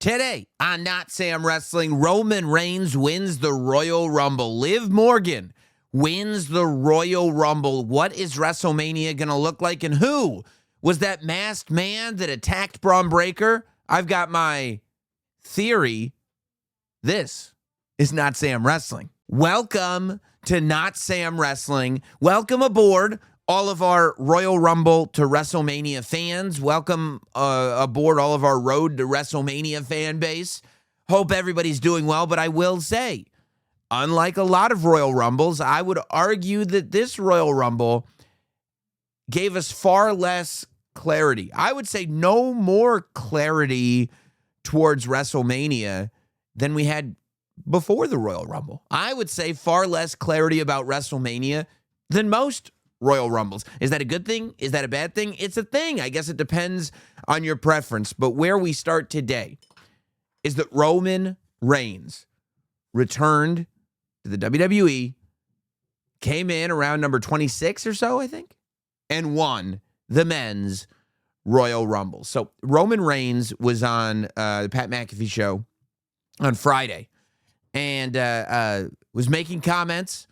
Today on Notsam Wrestling, Roman Reigns wins the Royal Rumble. Liv Morgan wins the Royal Rumble. What is WrestleMania going to look like? And who was that masked man that attacked Bron Breakker? I've got my theory. This is Notsam Wrestling. Welcome to Notsam Wrestling. Welcome aboard all of our Royal Rumble to WrestleMania fans. Welcome aboard all of our Road to WrestleMania fan base. Hope everybody's doing well, but I will say, unlike a lot of Royal Rumbles, I would argue that this Royal Rumble gave us far less clarity. I would say no more clarity towards WrestleMania than we had before the Royal Rumble. I would say far less clarity about WrestleMania than most Royal Rumbles. Is that a good thing? Is that a bad thing? It's a thing. I guess it depends on your preference. But where we start today is that Roman Reigns returned to the WWE, came in around number 26 or so, I think, and won the men's Royal Rumble. So Roman Reigns was on the Pat McAfee show on Friday and was making comments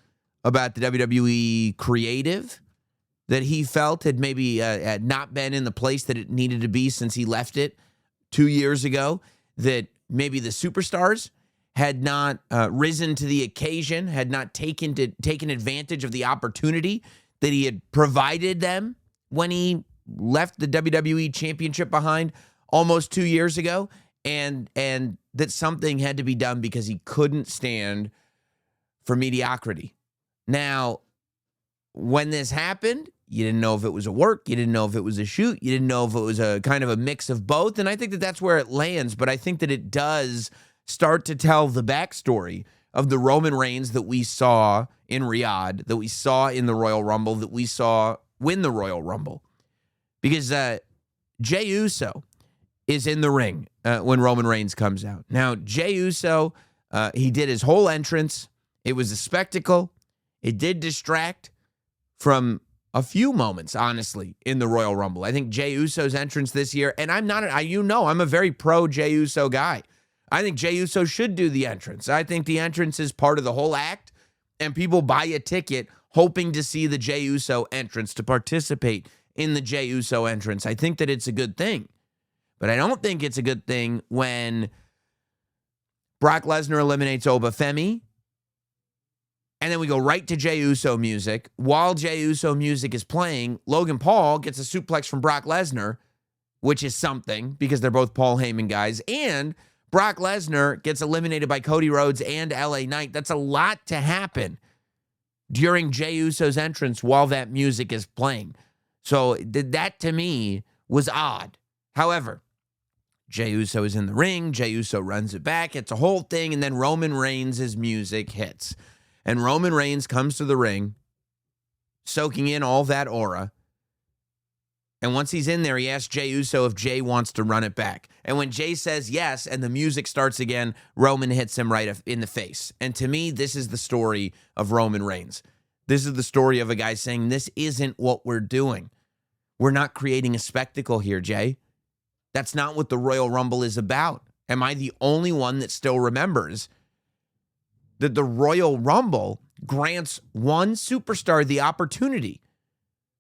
about the WWE creative that he felt had maybe had not been in the place that it needed to be since he left it 2 years ago, that maybe the superstars had not risen to the occasion, had not taken advantage of the opportunity that he had provided them when he left the WWE Championship behind almost 2 years ago, and that something had to be done because he couldn't stand for mediocrity. Now, when this happened, you didn't know if it was a work, you didn't know if it was a shoot, you didn't know if it was a kind of a mix of both, and I think that that's where it lands, but I think that it does start to tell the backstory of the Roman Reigns that we saw in Riyadh, that we saw in the Royal Rumble, that we saw win the Royal Rumble. Because Jey Uso is in the ring when Roman Reigns comes out. Now, Jey Uso, he did his whole entrance. It was a spectacle. It did distract from a few moments, honestly, in the Royal Rumble. I think Jey Uso's entrance this year, and I'm a very pro Jey Uso guy. I think Jey Uso should do the entrance. I think the entrance is part of the whole act, and people buy a ticket hoping to see the Jey Uso entrance, to participate in the Jey Uso entrance. I think that it's a good thing. But I don't think it's a good thing when Brock Lesnar eliminates Obafemi, and then we go right to Jey Uso music. While Jey Uso music is playing, Logan Paul gets a suplex from Brock Lesnar, which is something because they're both Paul Heyman guys. And Brock Lesnar gets eliminated by Cody Rhodes and LA Knight. That's a lot to happen during Jey Uso's entrance while that music is playing. So that to me was odd. However, Jey Uso is in the ring. Jey Uso runs it back. It's a whole thing. And then Roman Reigns' music hits. And Roman Reigns comes to the ring, soaking in all that aura. And once he's in there, he asks Jey Uso if Jey wants to run it back. And when Jey says yes, and the music starts again, Roman hits him right in the face. And to me, this is the story of Roman Reigns. This is the story of a guy saying, this isn't what we're doing. We're not creating a spectacle here, Jey. That's not what the Royal Rumble is about. Am I the only one that still remembers that the Royal Rumble grants one superstar the opportunity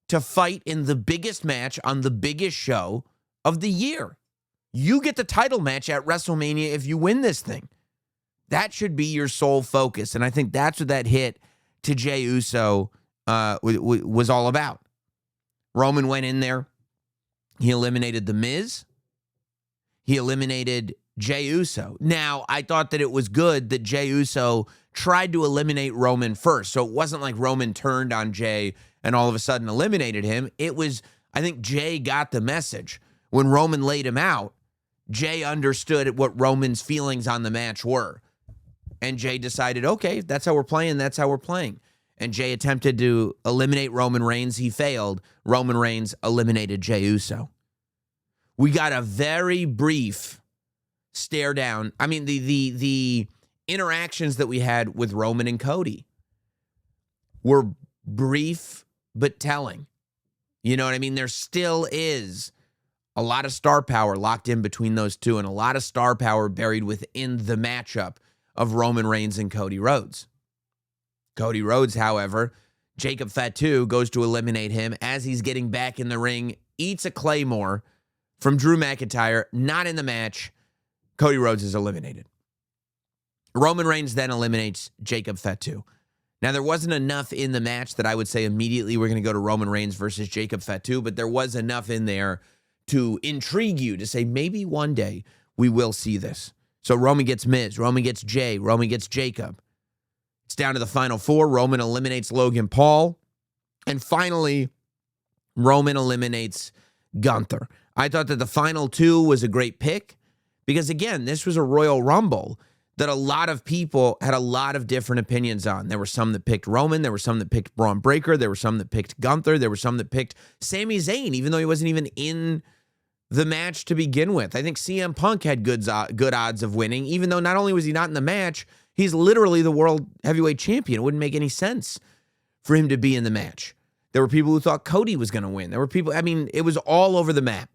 to fight in the biggest match on the biggest show of the year? You get the title match at WrestleMania if you win this thing. That should be your sole focus. And I think that's what that hit to Jey Uso was all about. Roman went in there. He eliminated The Miz. He eliminated Jey Uso. Now, I thought that it was good that Jey Uso tried to eliminate Roman first. So it wasn't like Roman turned on Jey and all of a sudden eliminated him. It was, I think Jey got the message. When Roman laid him out, Jey understood what Roman's feelings on the match were. And Jey decided, okay, that's how we're playing, that's how we're playing. And Jey attempted to eliminate Roman Reigns. He failed. Roman Reigns eliminated Jey Uso. We got a very brief stare down. I mean, the interactions that we had with Roman and Cody were brief but telling. You know what I mean? There still is A lot of star power locked in between those two, and a lot of star power buried within the matchup of Roman Reigns and Cody Rhodes. Cody Rhodes, however, Jacob Fatu goes to eliminate him as he's getting back in the ring, eats a Claymore from Drew McIntyre, not in the match. Cody Rhodes is eliminated. Roman Reigns then eliminates Jacob Fatu. Now, there wasn't enough in the match that I would say immediately we're going to go to Roman Reigns versus Jacob Fatu, but there was enough in there to intrigue you to say maybe one day we will see this. So Roman gets Miz, Roman gets Jay, Roman gets Jacob. It's down to the final four. Roman eliminates Logan Paul. And finally, Roman eliminates Gunther. I thought that the final two was a great pick because, again, this was a Royal Rumble that a lot of people had a lot of different opinions on. There were some that picked Roman. There were some that picked Bron Breakker. There were some that picked Gunther. There were some that picked Sami Zayn, even though he wasn't even in the match to begin with. I think CM Punk had good odds of winning, even though not only was he not in the match, he's literally the world heavyweight champion. It wouldn't make any sense for him to be in the match. There were people who thought Cody was going to win. There were people, it was all over the map.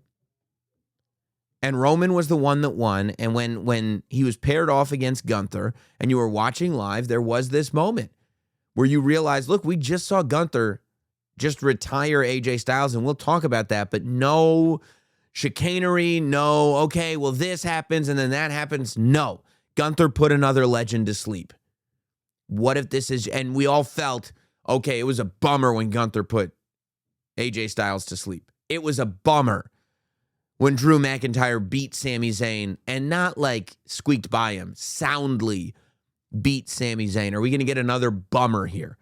And Roman was the one that won. And when he was paired off against Gunther and you were watching live, there was this moment where you realized, look, we just saw Gunther just retire AJ Styles, and we'll talk about that, but no chicanery, no, okay, well, this happens and then that happens. No, Gunther put another legend to sleep. What if this is, and we all felt, okay, it was a bummer when Gunther put AJ Styles to sleep. It was a bummer when Drew McIntyre beat Sami Zayn, and not like squeaked by him, soundly beat Sami Zayn. Are we going to get another bummer here?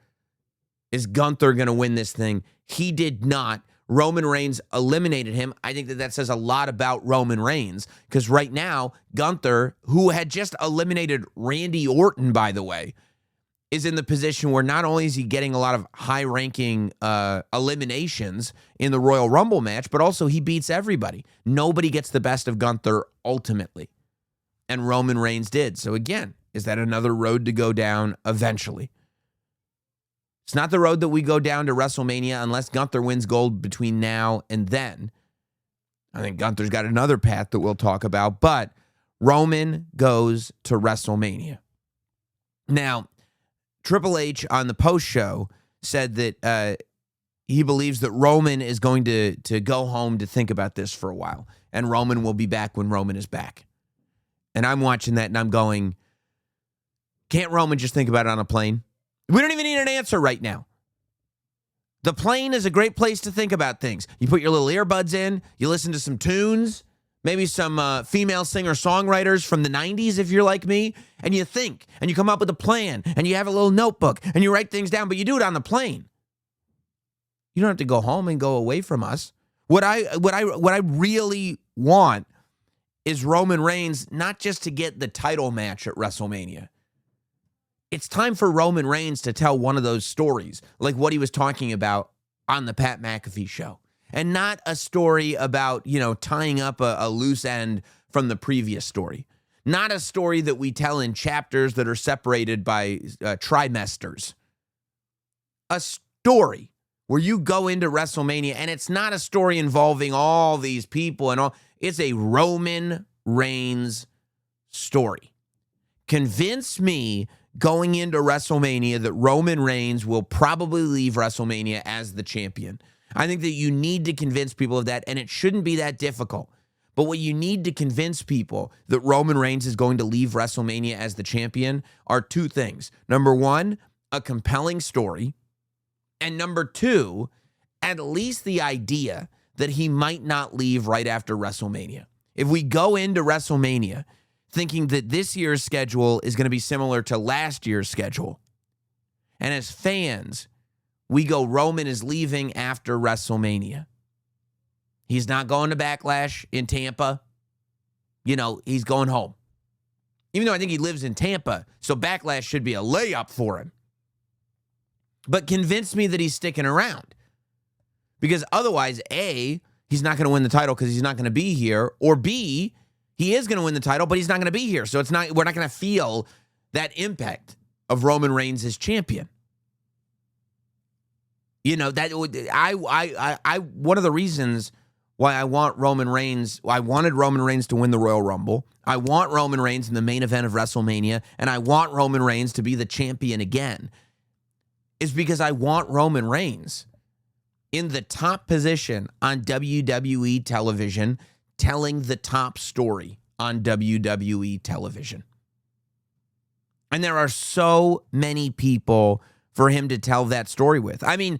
Is Gunther going to win this thing? He did not. Roman Reigns eliminated him. I think that says a lot about Roman Reigns, because right now, Gunther, who had just eliminated Randy Orton, by the way, is in the position where not only is he getting a lot of high-ranking eliminations in the Royal Rumble match, but also he beats everybody. Nobody gets the best of Gunther ultimately. And Roman Reigns did. So again, is that another road to go down eventually? It's not the road that we go down to WrestleMania unless Gunther wins gold between now and then. I think Gunther's got another path that we'll talk about, but Roman goes to WrestleMania. Now, Triple H on the post show said that he believes that Roman is going to go home to think about this for a while, and Roman will be back when Roman is back. And I'm watching that and I'm going, can't Roman just think about it on a plane? We don't even need an answer right now. The plane is a great place to think about things. You put your little earbuds in, you listen to some tunes, maybe some female singer-songwriters from the 90s if you're like me, and you think, and you come up with a plan, and you have a little notebook, and you write things down, but you do it on the plane. You don't have to go home and go away from us. What I really want is Roman Reigns not just to get the title match at WrestleMania. It's time for Roman Reigns to tell one of those stories, like what he was talking about on the Pat McAfee show. And not a story about, tying up a loose end from the previous story. Not a story that we tell in chapters that are separated by trimesters. A story where you go into WrestleMania and it's not a story involving all these people and all. It's a Roman Reigns story. Convince me going into WrestleMania that Roman Reigns will probably leave WrestleMania as the champion. I think that you need to convince people of that, and it shouldn't be that difficult. But what you need to convince people that Roman Reigns is going to leave WrestleMania as the champion are two things. Number one, a compelling story. And number two, at least the idea that he might not leave right after WrestleMania. If we go into WrestleMania thinking that this year's schedule is going to be similar to last year's schedule, and as fans, we go, Roman is leaving after WrestleMania. He's not going to Backlash in Tampa. He's going home. Even though I think he lives in Tampa, so Backlash should be a layup for him. But convince me that he's sticking around. Because otherwise, A, he's not going to win the title because he's not going to be here, or B, he is going to win the title, but he's not going to be here. So we're not going to feel that impact of Roman Reigns as champion. One of the reasons why I want Roman Reigns. I wanted Roman Reigns to win the Royal Rumble. I want Roman Reigns in the main event of WrestleMania, and I want Roman Reigns to be the champion again, is because I want Roman Reigns in the top position on WWE television, telling the top story on WWE television. And there are so many people for him to tell that story with. I mean,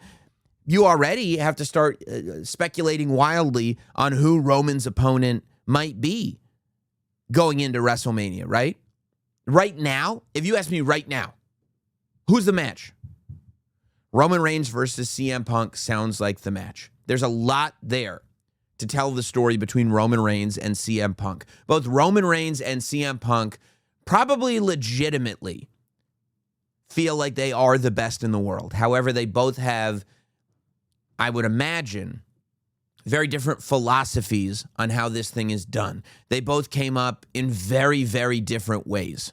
you already have to start speculating wildly on who Roman's opponent might be going into WrestleMania, right? Right now, if you ask me right now, who's the match? Roman Reigns versus CM Punk sounds like the match. There's a lot there to tell the story between Roman Reigns and CM Punk. Both Roman Reigns and CM Punk probably legitimately feel like they are the best in the world. However, they both have, I would imagine, very different philosophies on how this thing is done. They both came up in very, very different ways.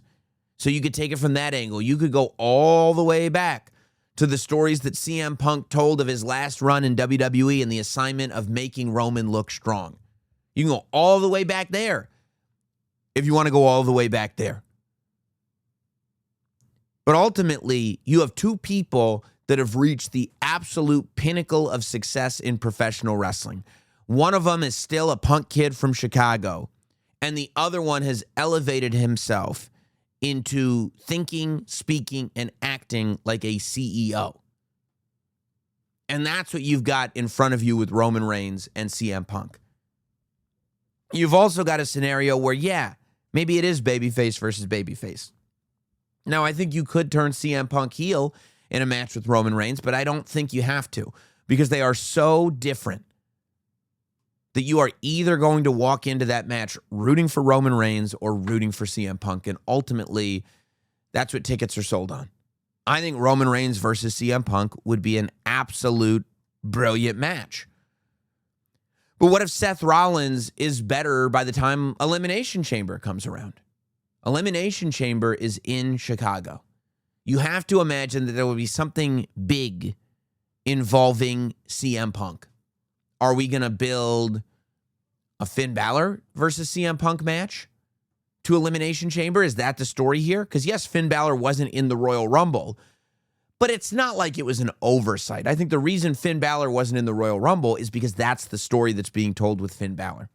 So you could take it from that angle. You could go all the way back to the stories that CM Punk told of his last run in WWE and the assignment of making Roman look strong. You can go all the way back there if you want to go all the way back there. But ultimately, you have two people that have reached the absolute pinnacle of success in professional wrestling. One of them is still a punk kid from Chicago, and the other one has elevated himself into thinking, speaking, and acting like a CEO. And that's what you've got in front of you with Roman Reigns and CM Punk. You've also got a scenario where, yeah, maybe it is babyface versus babyface. Now, I think you could turn CM Punk heel in a match with Roman Reigns, but I don't think you have to, because they are so different that you are either going to walk into that match rooting for Roman Reigns or rooting for CM Punk, and ultimately, that's what tickets are sold on. I think Roman Reigns versus CM Punk would be an absolute brilliant match. But what if Seth Rollins is better by the time Elimination Chamber comes around? Elimination Chamber is in Chicago. You have to imagine that there will be something big involving CM Punk. Are we going to build a Finn Balor versus CM Punk match to Elimination Chamber? Is that the story here? Because yes, Finn Balor wasn't in the Royal Rumble, but it's not like it was an oversight. I think the reason Finn Balor wasn't in the Royal Rumble is because that's the story that's being told with Finn Balor.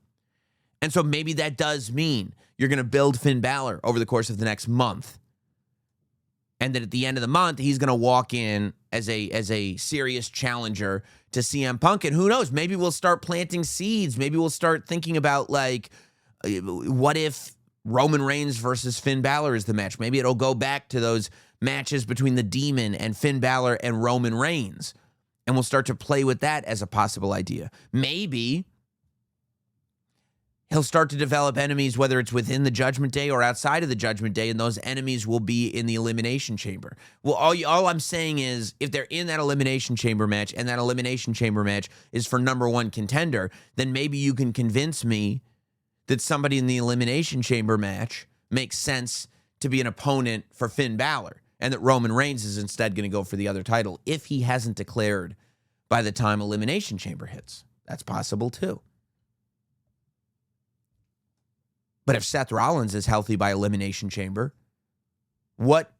And so maybe that does mean you're going to build Finn Balor over the course of the next month. And that at the end of the month, he's going to walk in as a serious challenger to CM Punk. And who knows, maybe we'll start planting seeds. Maybe we'll start thinking about, like, what if Roman Reigns versus Finn Balor is the match? Maybe it'll go back to those matches between the Demon and Finn Balor and Roman Reigns. And we'll start to play with that as a possible idea. Maybe he'll start to develop enemies, whether it's within the Judgment Day or outside of the Judgment Day, and those enemies will be in the Elimination Chamber. Well, all I'm saying is, if they're in that Elimination Chamber match, and that Elimination Chamber match is for number one contender, then maybe you can convince me that somebody in the Elimination Chamber match makes sense to be an opponent for Finn Balor, and that Roman Reigns is instead going to go for the other title if he hasn't declared by the time Elimination Chamber hits. That's possible too. But if Seth Rollins is healthy by Elimination Chamber, what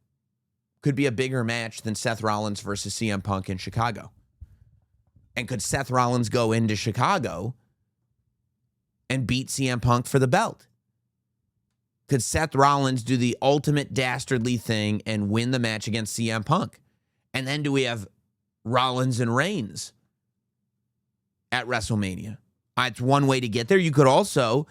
could be a bigger match than Seth Rollins versus CM Punk in Chicago? And could Seth Rollins go into Chicago and beat CM Punk for the belt? Could Seth Rollins do the ultimate dastardly thing and win the match against CM Punk? And then do we have Rollins and Reigns at WrestleMania? It's one way to get there. You could also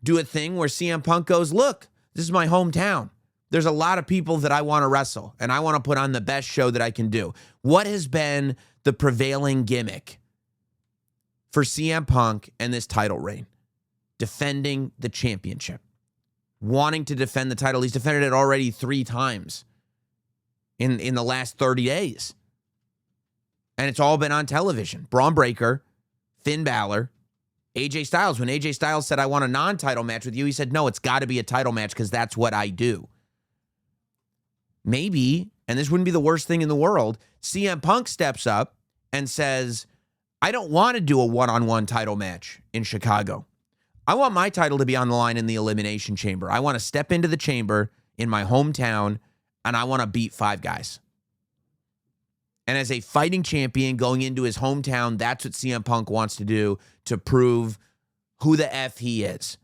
do a thing where CM Punk goes, look, this is my hometown. There's a lot of people that I want to wrestle, and I want to put on the best show that I can do. What has been the prevailing gimmick for CM Punk and this title reign? Defending the championship. Wanting to defend the title. He's defended it already 3 times in the last 30 days. And it's all been on television. Bron Breakker, Finn Balor, AJ Styles. When AJ Styles said, I want a non-title match with you, he said, no, it's got to be a title match because that's what I do. Maybe, and this wouldn't be the worst thing in the world, CM Punk steps up and says, I don't want to do a one-on-one title match in Chicago. I want my title to be on the line in the Elimination Chamber. I want to step into the chamber in my hometown, and I want to beat 5 guys. And as a fighting champion going into his hometown, that's what CM Punk wants to do to prove who the F he is.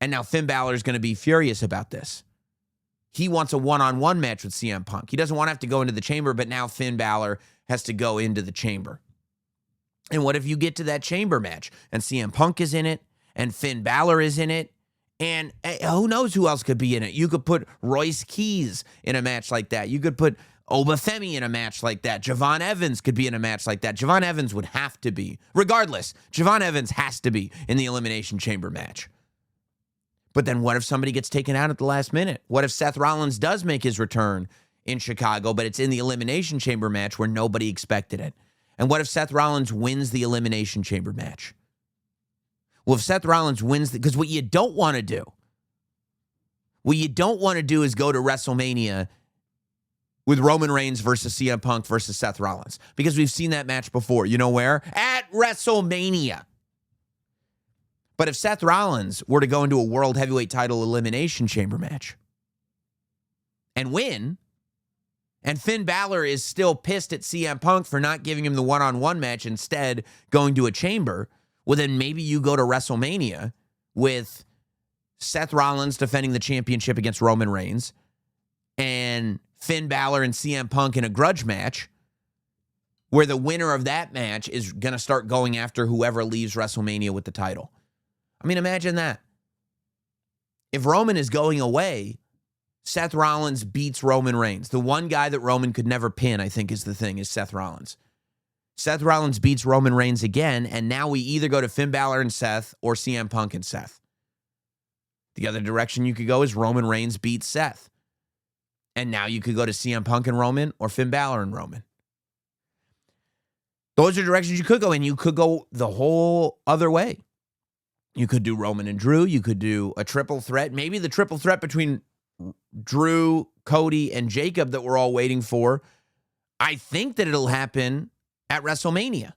And now Finn Balor is going to be furious about this. He wants a one-on-one match with CM Punk. He doesn't want to have to go into the chamber, but now Finn Balor has to go into the chamber. And what if you get to that chamber match and CM Punk is in it and Finn Balor is in it? And who knows who else could be in it? You could put Royce Keys in a match like that. You could put Obafemi in a match like that. Javon Evans could be in a match like that. Javon Evans would have to be. Regardless, Javon Evans has to be in the Elimination Chamber match. But then what if somebody gets taken out at the last minute? What if Seth Rollins does make his return in Chicago, but it's in the Elimination Chamber match where nobody expected it? And what if Seth Rollins wins the Elimination Chamber match? Well, if Seth Rollins wins, because what you don't want to do is go to WrestleMania with Roman Reigns versus CM Punk versus Seth Rollins, because we've seen that match before. You know where? At WrestleMania. But if Seth Rollins were to go into a World Heavyweight Title Elimination Chamber match and win, and Finn Balor is still pissed at CM Punk for not giving him the one-on-one match, instead going to a chamber, well, then maybe you go to WrestleMania with Seth Rollins defending the championship against Roman Reigns and Finn Balor and CM Punk in a grudge match where the winner of that match is going to start going after whoever leaves WrestleMania with the title. I mean, imagine that. If Roman is going away, Seth Rollins beats Roman Reigns. The one guy that Roman could never pin, I think, is Seth Rollins. Seth Rollins beats Roman Reigns again, and now we either go to Finn Balor and Seth or CM Punk and Seth. The other direction you could go is Roman Reigns beats Seth. And now you could go to CM Punk and Roman or Finn Balor and Roman. Those are directions you could go in. You could go the whole other way. You could do Roman and Drew. You could do a triple threat. Maybe the triple threat between Drew, Cody, and Jacob that we're all waiting for. I think that it'll happen at WrestleMania.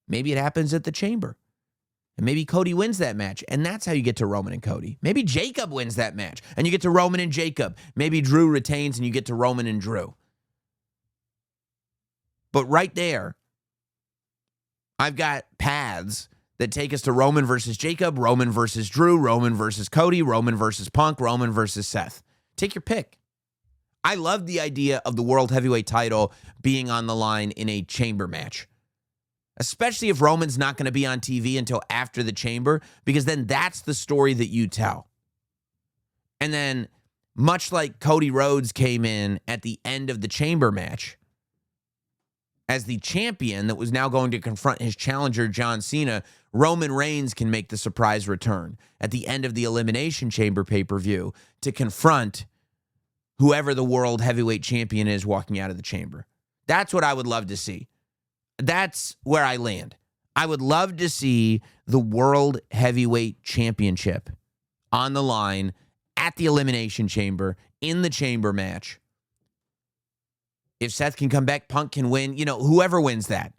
Maybe it happens at the Chamber. And maybe Cody wins that match. And that's how you get to Roman and Cody. Maybe Jacob wins that match. And you get to Roman and Jacob. Maybe Drew retains and you get to Roman and Drew. But right there, I've got paths that take us to Roman versus Jacob, Roman versus Drew, Roman versus Cody, Roman versus Punk, Roman versus Seth. Take your pick. I love the idea of the World Heavyweight title being on the line in a chamber match, especially if Roman's not going to be on TV until after the chamber, because then that's the story that you tell. And then, much like Cody Rhodes came in at the end of the chamber match as the champion that was now going to confront his challenger, John Cena, Roman Reigns can make the surprise return at the end of the Elimination Chamber pay-per-view to confront whoever the World Heavyweight Champion is walking out of the chamber. That's what I would love to see. That's where I land. I would love to see the World Heavyweight Championship on the line at the Elimination Chamber in the chamber match. If Seth can come back, Punk can win. You know, whoever wins that,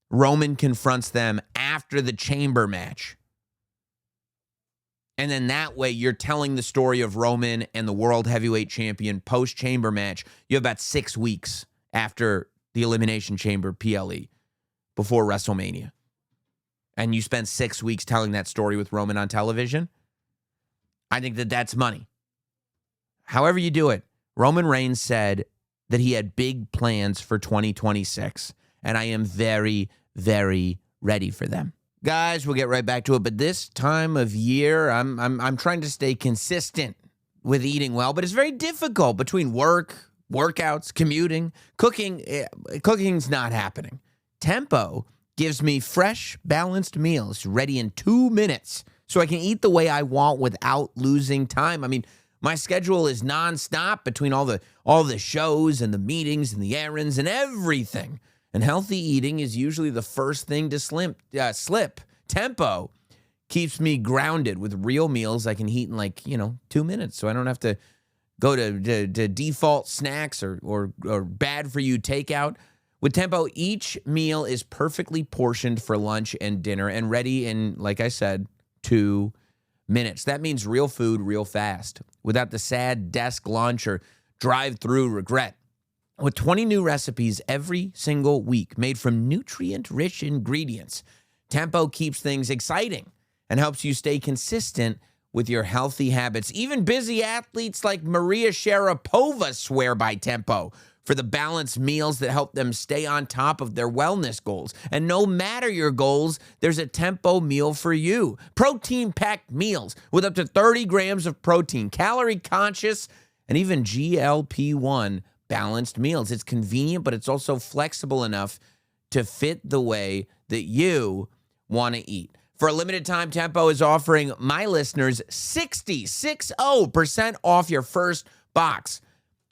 Roman confronts them after the chamber match. And then that way you're telling the story of Roman and the World Heavyweight Champion post-chamber match. You have about 6 weeks after the Elimination Chamber PLE before WrestleMania. And you spend 6 weeks telling that story with Roman on television. I think that that's money. However you do it, Roman Reigns said that he had big plans for 2026. And I am very, very ready for them. Guys, we'll get right back to it. But this time of year, I'm trying to stay consistent with eating well. But it's very difficult between work, workouts, commuting, cooking. Cooking's not happening. Tempo gives me fresh, balanced meals ready in 2 minutes so I can eat the way I want without losing time. I mean, my schedule is nonstop between all the shows and the meetings and the errands and everything. And healthy eating is usually the first thing to slip. Tempo keeps me grounded with real meals I can eat in 2 minutes. So I don't have to go to default snacks or bad for you takeout. With Tempo, each meal is perfectly portioned for lunch and dinner and ready in, like I said, 2 minutes. That means real food real fast without the sad desk lunch or drive-through regret. With 20 new recipes every single week made from nutrient-rich ingredients, Tempo keeps things exciting and helps you stay consistent with your healthy habits. Even busy athletes like Maria Sharapova swear by Tempo for the balanced meals that help them stay on top of their wellness goals. And no matter your goals, there's a Tempo meal for you. Protein-packed meals with up to 30 grams of protein, calorie-conscious, and even GLP-1 balanced meals. It's convenient, but it's also flexible enough to fit the way that you want to eat. For a limited time, Tempo is offering my listeners 60% off your first box.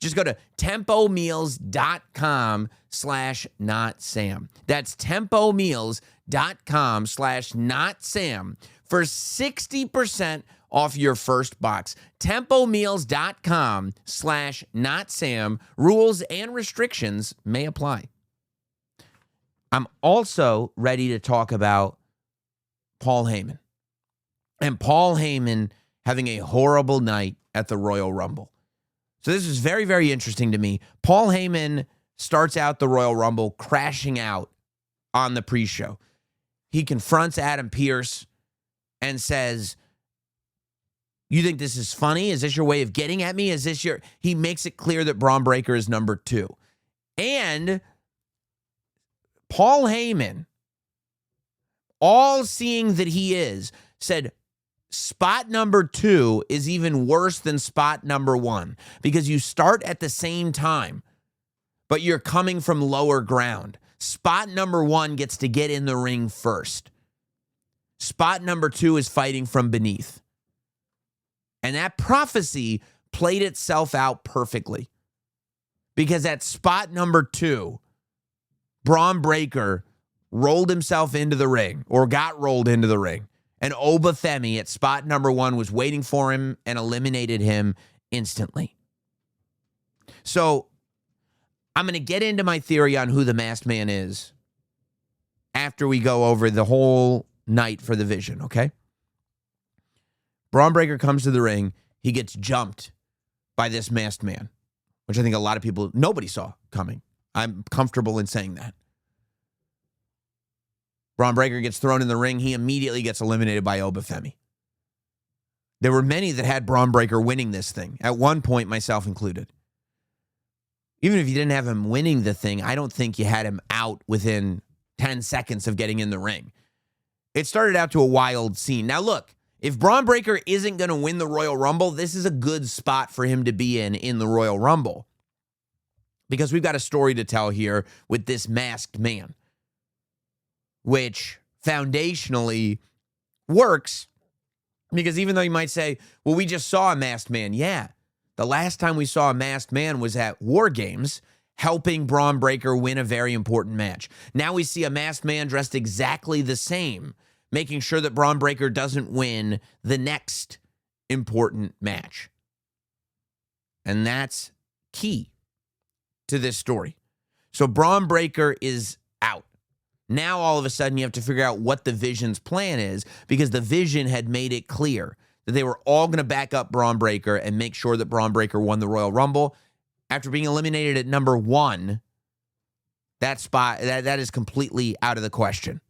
Just go to tempomeals.com/notsam. That's tempomeals.com/notsam for 60% off your first box. Tempomeals.com/notsam. Rules and restrictions may apply. I'm also ready to talk about Paul Heyman. And Paul Heyman having a horrible night at the Royal Rumble. So this is very, very interesting to me. Paul Heyman starts out the Royal Rumble crashing out on the pre-show. He confronts Adam Pearce and says, "You think this is funny? Is this your way of getting at me? Is this your..." He makes it clear that Bron Breakker is number 2. And Paul Heyman, all-seeing that he is, said, spot number 2 is even worse than spot number 1 because you start at the same time, but you're coming from lower ground. Spot number 1 gets to get in the ring first. Spot number 2 is fighting from beneath. And that prophecy played itself out perfectly because at spot number 2, Bron Breakker rolled himself into the ring or got rolled into the ring. And Obafemi at spot number 1 was waiting for him and eliminated him instantly. So I'm going to get into my theory on who the masked man is after we go over the whole night for the Vision, okay? Bron Breakker comes to the ring. He gets jumped by this masked man, which I think a lot of people, nobody saw coming. I'm comfortable in saying that. Bron Breakker gets thrown in the ring. He immediately gets eliminated by Obafemi. There were many that had Bron Breakker winning this thing, at one point, myself included. Even if you didn't have him winning the thing, I don't think you had him out within 10 seconds of getting in the ring. It started out to a wild scene. Now, look, if Bron Breakker isn't going to win the Royal Rumble, this is a good spot for him to be in the Royal Rumble. Because we've got a story to tell here with this masked man, which foundationally works, because even though you might say, well, we just saw a masked man. Yeah, the last time we saw a masked man was at War Games, helping Bron Breakker win a very important match. Now we see a masked man dressed exactly the same, making sure that Bron Breakker doesn't win the next important match. And that's key to this story. So Bron Breakker is out. Now, all of a sudden, you have to figure out what the Vision's plan is, because the Vision had made it clear that they were all going to back up Bron Breakker and make sure that Bron Breakker won the Royal Rumble. After being eliminated at number 1, that spot, that is completely out of the question.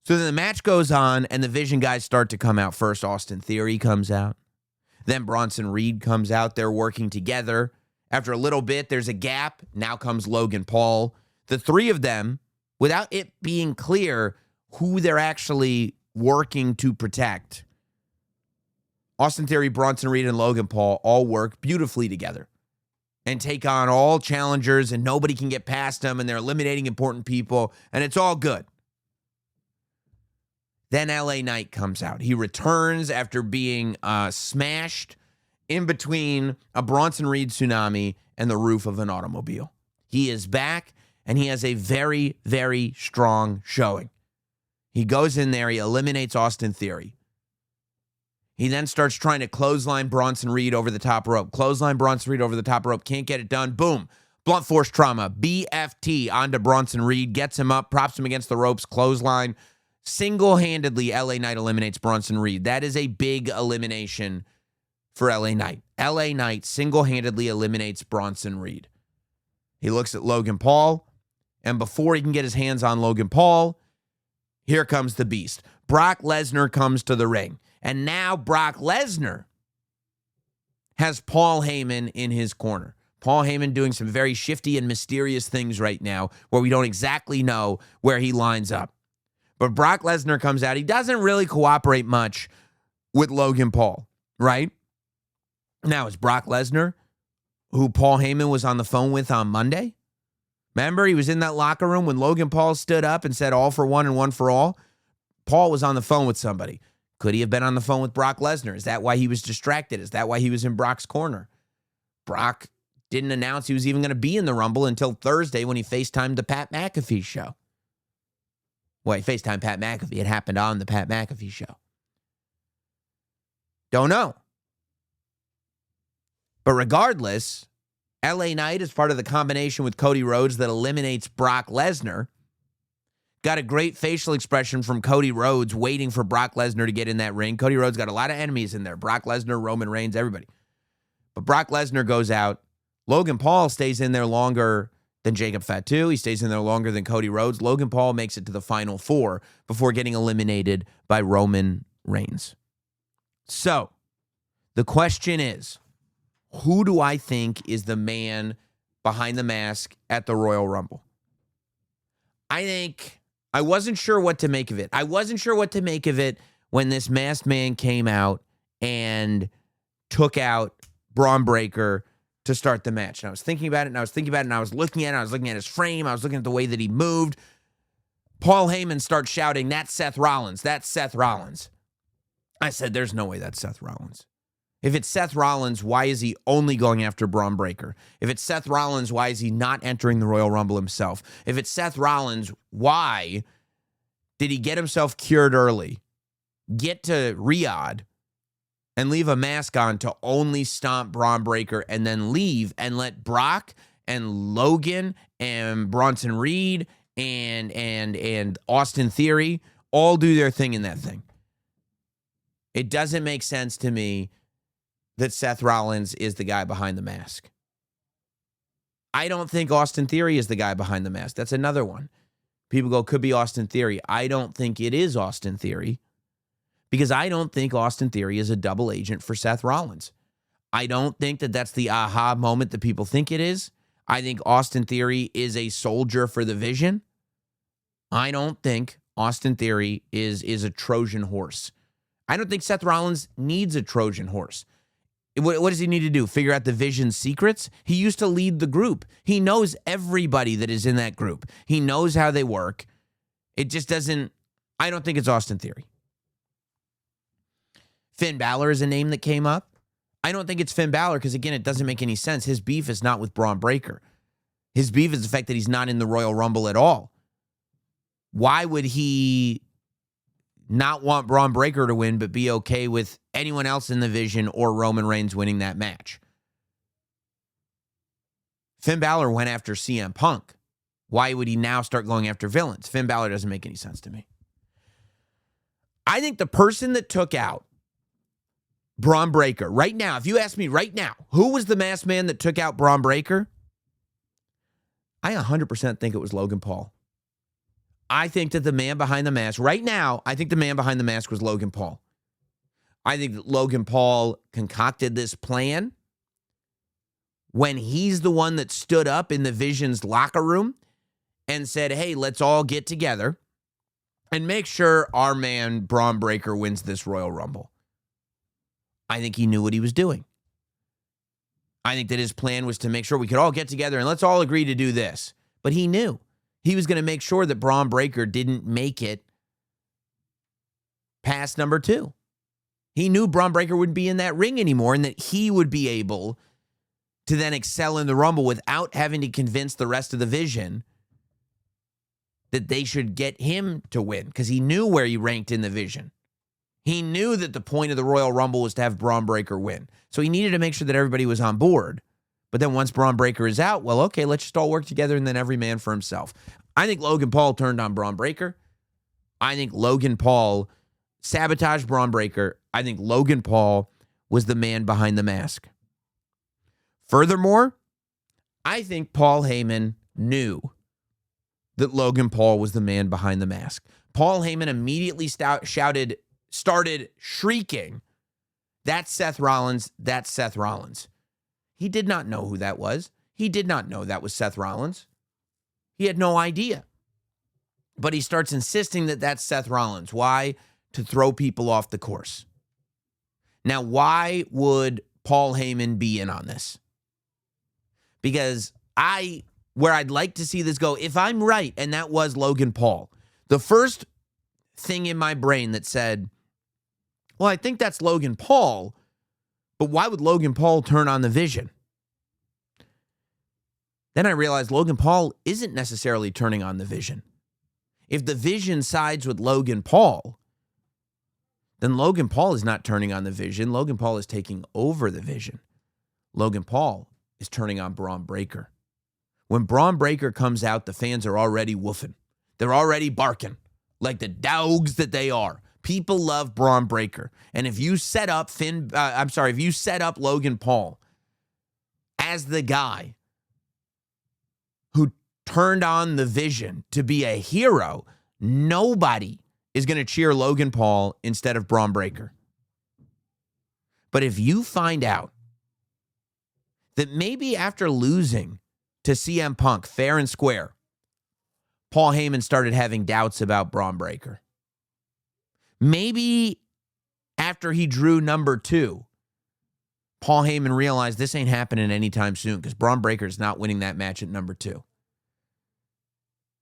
So then the match goes on, and the Vision guys start to come out. First, Austin Theory comes out. Then Bronson Reed comes out. They're working together. After a little bit, there's a gap. Now comes Logan Paul. The three of them, without it being clear who they're actually working to protect, Austin Theory, Bronson Reed, and Logan Paul all work beautifully together and take on all challengers, and nobody can get past them, and they're eliminating important people, and it's all good. Then LA Knight comes out. He returns after being smashed in between a Bronson Reed tsunami and the roof of an automobile. He is back, and he has a very, very strong showing. He goes in there, he eliminates Austin Theory. He then starts trying to clothesline Bronson Reed over the top rope. Clothesline Bronson Reed over the top rope, can't get it done. Boom. Blunt force trauma, BFT onto Bronson Reed, gets him up, props him against the ropes, clothesline. Single-handedly, LA Knight eliminates Bronson Reed. That is a big elimination for LA Knight. LA Knight single-handedly eliminates Bronson Reed. He looks at Logan Paul, and before he can get his hands on Logan Paul, here comes the beast. Brock Lesnar comes to the ring. And now Brock Lesnar has Paul Heyman in his corner. Paul Heyman doing some very shifty and mysterious things right now where we don't exactly know where he lines up. But Brock Lesnar comes out. He doesn't really cooperate much with Logan Paul, right? Now, is Brock Lesnar, who Paul Heyman was on the phone with on Monday? Remember, he was in that locker room when Logan Paul stood up and said all for one and one for all? Paul was on the phone with somebody. Could he have been on the phone with Brock Lesnar? Is that why he was distracted? Is that why he was in Brock's corner? Brock didn't announce he was even going to be in the Rumble until Thursday when he FaceTimed the Pat McAfee show. Well, he FaceTimed Pat McAfee. It happened on the Pat McAfee show. Don't know. But regardless, LA Knight is part of the combination with Cody Rhodes that eliminates Brock Lesnar. Got a great facial expression from Cody Rhodes waiting for Brock Lesnar to get in that ring. Cody Rhodes got a lot of enemies in there. Brock Lesnar, Roman Reigns, everybody. But Brock Lesnar goes out. Logan Paul stays in there longer than Jacob Fatu. He stays in there longer than Cody Rhodes. Logan Paul makes it to the Final Four before getting eliminated by Roman Reigns. So, the question is, who do I think is the man behind the mask at the Royal Rumble? I wasn't sure what to make of it. I wasn't sure what to make of it when this masked man came out and took out Bron Breakker to start the match. And I was thinking about it, and I was thinking about it, and I was looking at it, I was looking at his frame, I was looking at the way that he moved. Paul Heyman starts shouting, "That's Seth Rollins, that's Seth Rollins." I said, there's no way that's Seth Rollins. If it's Seth Rollins, why is he only going after Bron Breakker? If it's Seth Rollins, why is he not entering the Royal Rumble himself? If it's Seth Rollins, why did he get himself cured early, get to Riyadh, and leave a mask on to only stomp Bron Breakker and then leave and let Brock and Logan and Bronson Reed and Austin Theory all do their thing in that thing? It doesn't make sense to me that Seth Rollins is the guy behind the mask. I don't think Austin Theory is the guy behind the mask. That's another one. People go, could be Austin Theory. I don't think it is Austin Theory because I don't think Austin Theory is a double agent for Seth Rollins. I don't think that that's the aha moment that people think it is. I think Austin Theory is a soldier for the vision. I don't think Austin Theory is a Trojan horse. I don't think Seth Rollins needs a Trojan horse. What does he need to do? Figure out the Vision's secrets? He used to lead the group. He knows everybody that is in that group. He knows how they work. It just doesn't, I don't think it's Austin Theory. Finn Balor is a name that came up. I don't think it's Finn Balor because, again, it doesn't make any sense. His beef is not with Bron Breakker. His beef is the fact that he's not in the Royal Rumble at all. Why would he not want Bron Breakker to win, but be okay with anyone else in the Vision or Roman Reigns winning that match? Finn Balor went after CM Punk. Why would he now start going after villains? Finn Balor doesn't make any sense to me. I think the person that took out Bron Breakker right now, if you ask me right now, who was the masked man that took out Bron Breakker? I 100% think it was Logan Paul. I think that the man behind the mask, right now, I think the man behind the mask was Logan Paul. I think that Logan Paul concocted this plan when he's the one that stood up in the Vision's locker room and said, hey, let's all get together and make sure our man Bron Breakker wins this Royal Rumble. I think he knew what he was doing. I think that his plan was to make sure we could all get together and let's all agree to do this. But he knew. He was going to make sure that Bron Breakker didn't make it past number 2. He knew Bron Breakker wouldn't be in that ring anymore and that he would be able to then excel in the Rumble without having to convince the rest of the Vision that they should get him to win because he knew where he ranked in the Vision. He knew that the point of the Royal Rumble was to have Bron Breakker win. So he needed to make sure that everybody was on board. But then once Bron Breakker is out, well, okay, let's just all work together and then every man for himself. I think Logan Paul turned on Bron Breakker. I think Logan Paul sabotaged Bron Breakker. I think Logan Paul was the man behind the mask. Furthermore, I think Paul Heyman knew that Logan Paul was the man behind the mask. Paul Heyman immediately started shrieking, "That's Seth Rollins, that's Seth Rollins." He did not know who that was. He did not know that was Seth Rollins. He had no idea. But he starts insisting that that's Seth Rollins. Why? To throw people off the course. Now, why would Paul Heyman be in on this? Because where I'd like to see this go, if I'm right, and that was Logan Paul, the first thing in my brain that said, well, I think that's Logan Paul, but why would Logan Paul turn on the Vision? Then I realized Logan Paul isn't necessarily turning on the Vision. If the Vision sides with Logan Paul, then Logan Paul is not turning on the Vision. Logan Paul is taking over the Vision. Logan Paul is turning on Bron Breakker. When Bron Breakker comes out, the fans are already woofing. They're already barking like the dogs that they are. People love Bron Breakker. And if you set up Logan Paul as the guy who turned on the Vision to be a hero, nobody is going to cheer Logan Paul instead of Bron Breakker. But if you find out that maybe after losing to CM Punk fair and square, Paul Heyman started having doubts about Bron Breakker. Maybe after he drew number 2, Paul Heyman realized this ain't happening anytime soon because Bron Breakker is not winning that match at number 2.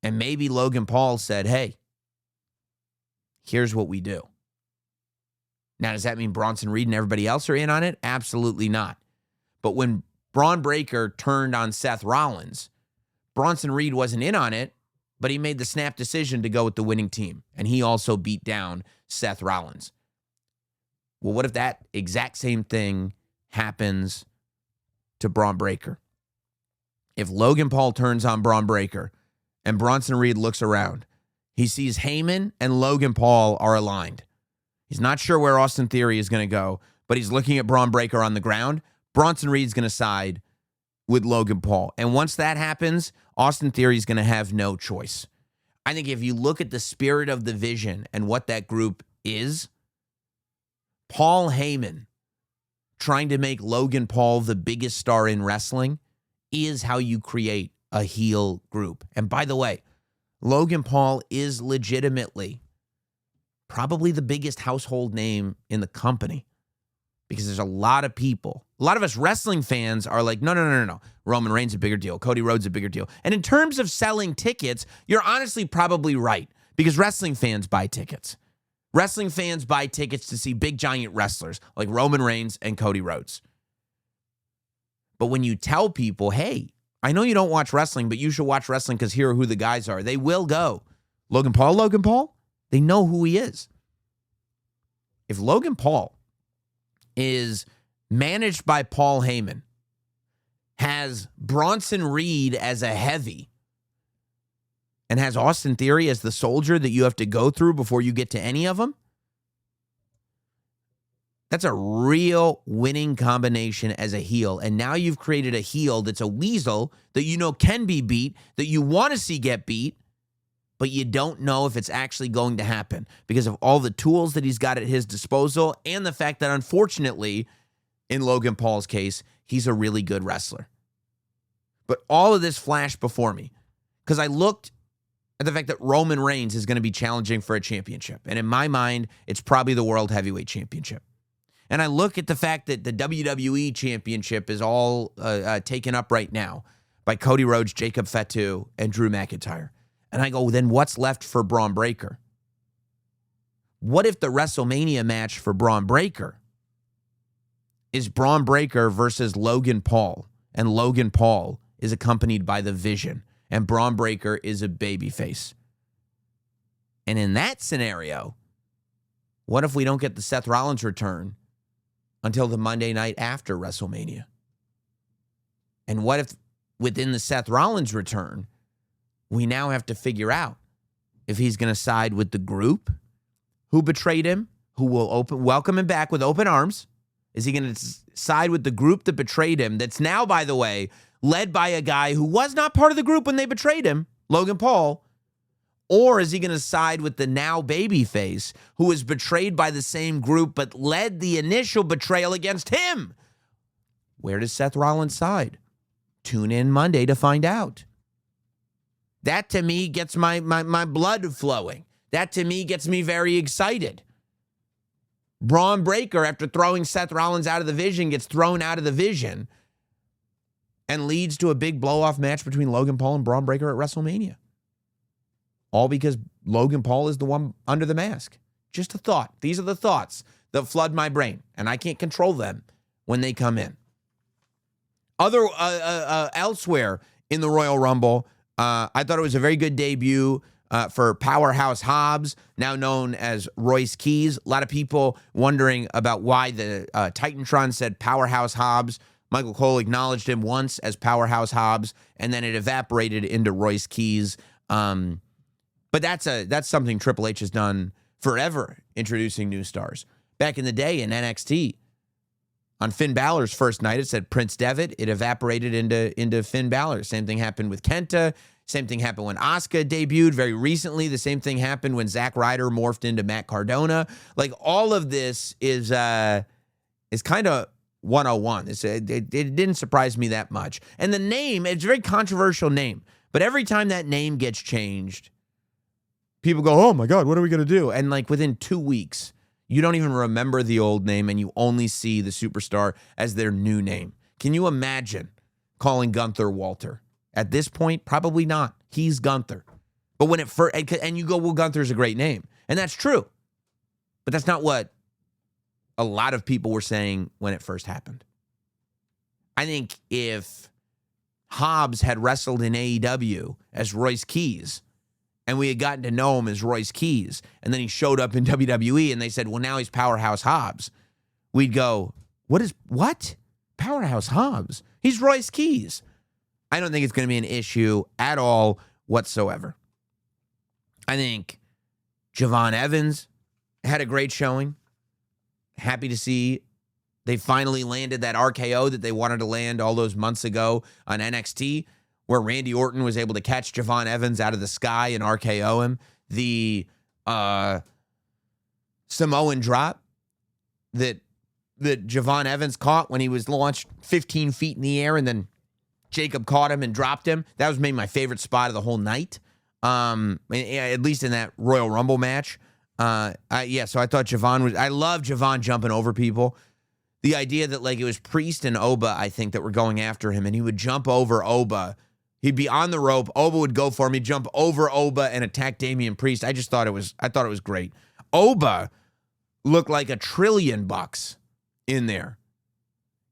And maybe Logan Paul said, hey, here's what we do. Now, does that mean Bronson Reed and everybody else are in on it? Absolutely not. But when Bron Breakker turned on Seth Rollins, Bronson Reed wasn't in on it, but he made the snap decision to go with the winning team. And he also beat down Seth Rollins. Well, what if that exact same thing happens to Bron Breakker? If Logan Paul turns on Bron Breakker and Bronson Reed looks around, he sees Heyman and Logan Paul are aligned. He's not sure where Austin Theory is going to go, but he's looking at Bron Breakker on the ground. Bronson Reed's going to side with Logan Paul. And once that happens, Austin Theory is going to have no choice. I think if you look at the spirit of the Vision and what that group is, Paul Heyman trying to make Logan Paul the biggest star in wrestling is how you create a heel group. And by the way, Logan Paul is legitimately probably the biggest household name in the company because there's a lot of people. A lot of us wrestling fans are like, no. Roman Reigns a bigger deal. Cody Rhodes a bigger deal. And in terms of selling tickets, you're honestly probably right because wrestling fans buy tickets. Wrestling fans buy tickets to see big giant wrestlers like Roman Reigns and Cody Rhodes. But when you tell people, hey, I know you don't watch wrestling, but you should watch wrestling because here are who the guys are, they will go. Logan Paul? They know who he is. If Logan Paul is managed by Paul Heyman, has Bronson Reed as a heavy, and has Austin Theory as the soldier that you have to go through before you get to any of them, that's a real winning combination as a heel. And now you've created a heel that's a weasel that you know can be beat, that you want to see get beat, but you don't know if it's actually going to happen because of all the tools that he's got at his disposal and the fact that, unfortunately, in Logan Paul's case, he's a really good wrestler. But all of this flashed before me because I looked at the fact that Roman Reigns is going to be challenging for a championship. And in my mind, it's probably the World Heavyweight Championship. And I look at the fact that the WWE Championship is all taken up right now by Cody Rhodes, Jacob Fatu, and Drew McIntyre. And I go, then what's left for Bron Breakker? What if the WrestleMania match for Bron Breakker is Bron Breakker versus Logan Paul, and Logan Paul is accompanied by the Vision, and Bron Breakker is a babyface? And in that scenario, what if we don't get the Seth Rollins return until the Monday night after WrestleMania? And what if within the Seth Rollins return, we now have to figure out if he's going to side with the group who betrayed him, who will welcome him back with open arms? Is he going to side with the group that betrayed him, that's now, by the way, led by a guy who was not part of the group when they betrayed him, Logan Paul? Or is he going to side with the now babyface who was betrayed by the same group but led the initial betrayal against him? Where does Seth Rollins side? Tune in Monday to find out. That, to me, gets my blood flowing. That, to me, gets me very excited. Bron Breakker, after throwing Seth Rollins out of the Vision, gets thrown out of the Vision and leads to a big blow-off match between Logan Paul and Bron Breakker at WrestleMania. All because Logan Paul is the one under the mask. Just a thought. These are the thoughts that flood my brain, and I can't control them when they come in. Elsewhere in the Royal Rumble, I thought it was a very good debut for Powerhouse Hobbs, now known as Royce Keys. A lot of people wondering about why the Titantron said Powerhouse Hobbs. Michael Cole acknowledged him once as Powerhouse Hobbs, and then it evaporated into Royce Keys. But that's something Triple H has done forever, introducing new stars. Back in the day in NXT, on Finn Balor's first night, it said Prince Devitt. It evaporated into Finn Balor. Same thing happened with Kenta. Same thing happened when Asuka debuted very recently. The same thing happened when Zack Ryder morphed into Matt Cardona. Like, all of this is kind of 101. It didn't surprise me that much. And the name, it's a very controversial name. But every time that name gets changed, people go, oh my God, what are we going to do? And like within 2 weeks, you don't even remember the old name and you only see the superstar as their new name. Can you imagine calling Gunther Walter? At this point, probably not. He's Gunther. But when it first, and you go, well, Gunther's a great name. And that's true. But that's not what a lot of people were saying when it first happened. I think if Hobbs had wrestled in AEW as Royce Keys, and we had gotten to know him as Royce Keys, and then he showed up in WWE, and they said, well, now he's Powerhouse Hobbs, we'd go, what? Powerhouse Hobbs? He's Royce Keys. I don't think it's going to be an issue at all whatsoever. I think Javon Evans had a great showing. Happy to see they finally landed that RKO that they wanted to land all those months ago on NXT, where Randy Orton was able to catch Javon Evans out of the sky and RKO him. The Samoan drop that Javon Evans caught when he was launched 15 feet in the air, and then Jacob caught him and dropped him. That was maybe my favorite spot of the whole night, at least in that Royal Rumble match. So I thought Javon was... I love Javon jumping over people. The idea that, like, it was Priest and Oba, I think, that were going after him, and he would jump over Oba. He'd be on the rope. Oba would go for him. He'd jump over Oba and attack Damian Priest. I thought it was great. Oba looked like $1 trillion in there.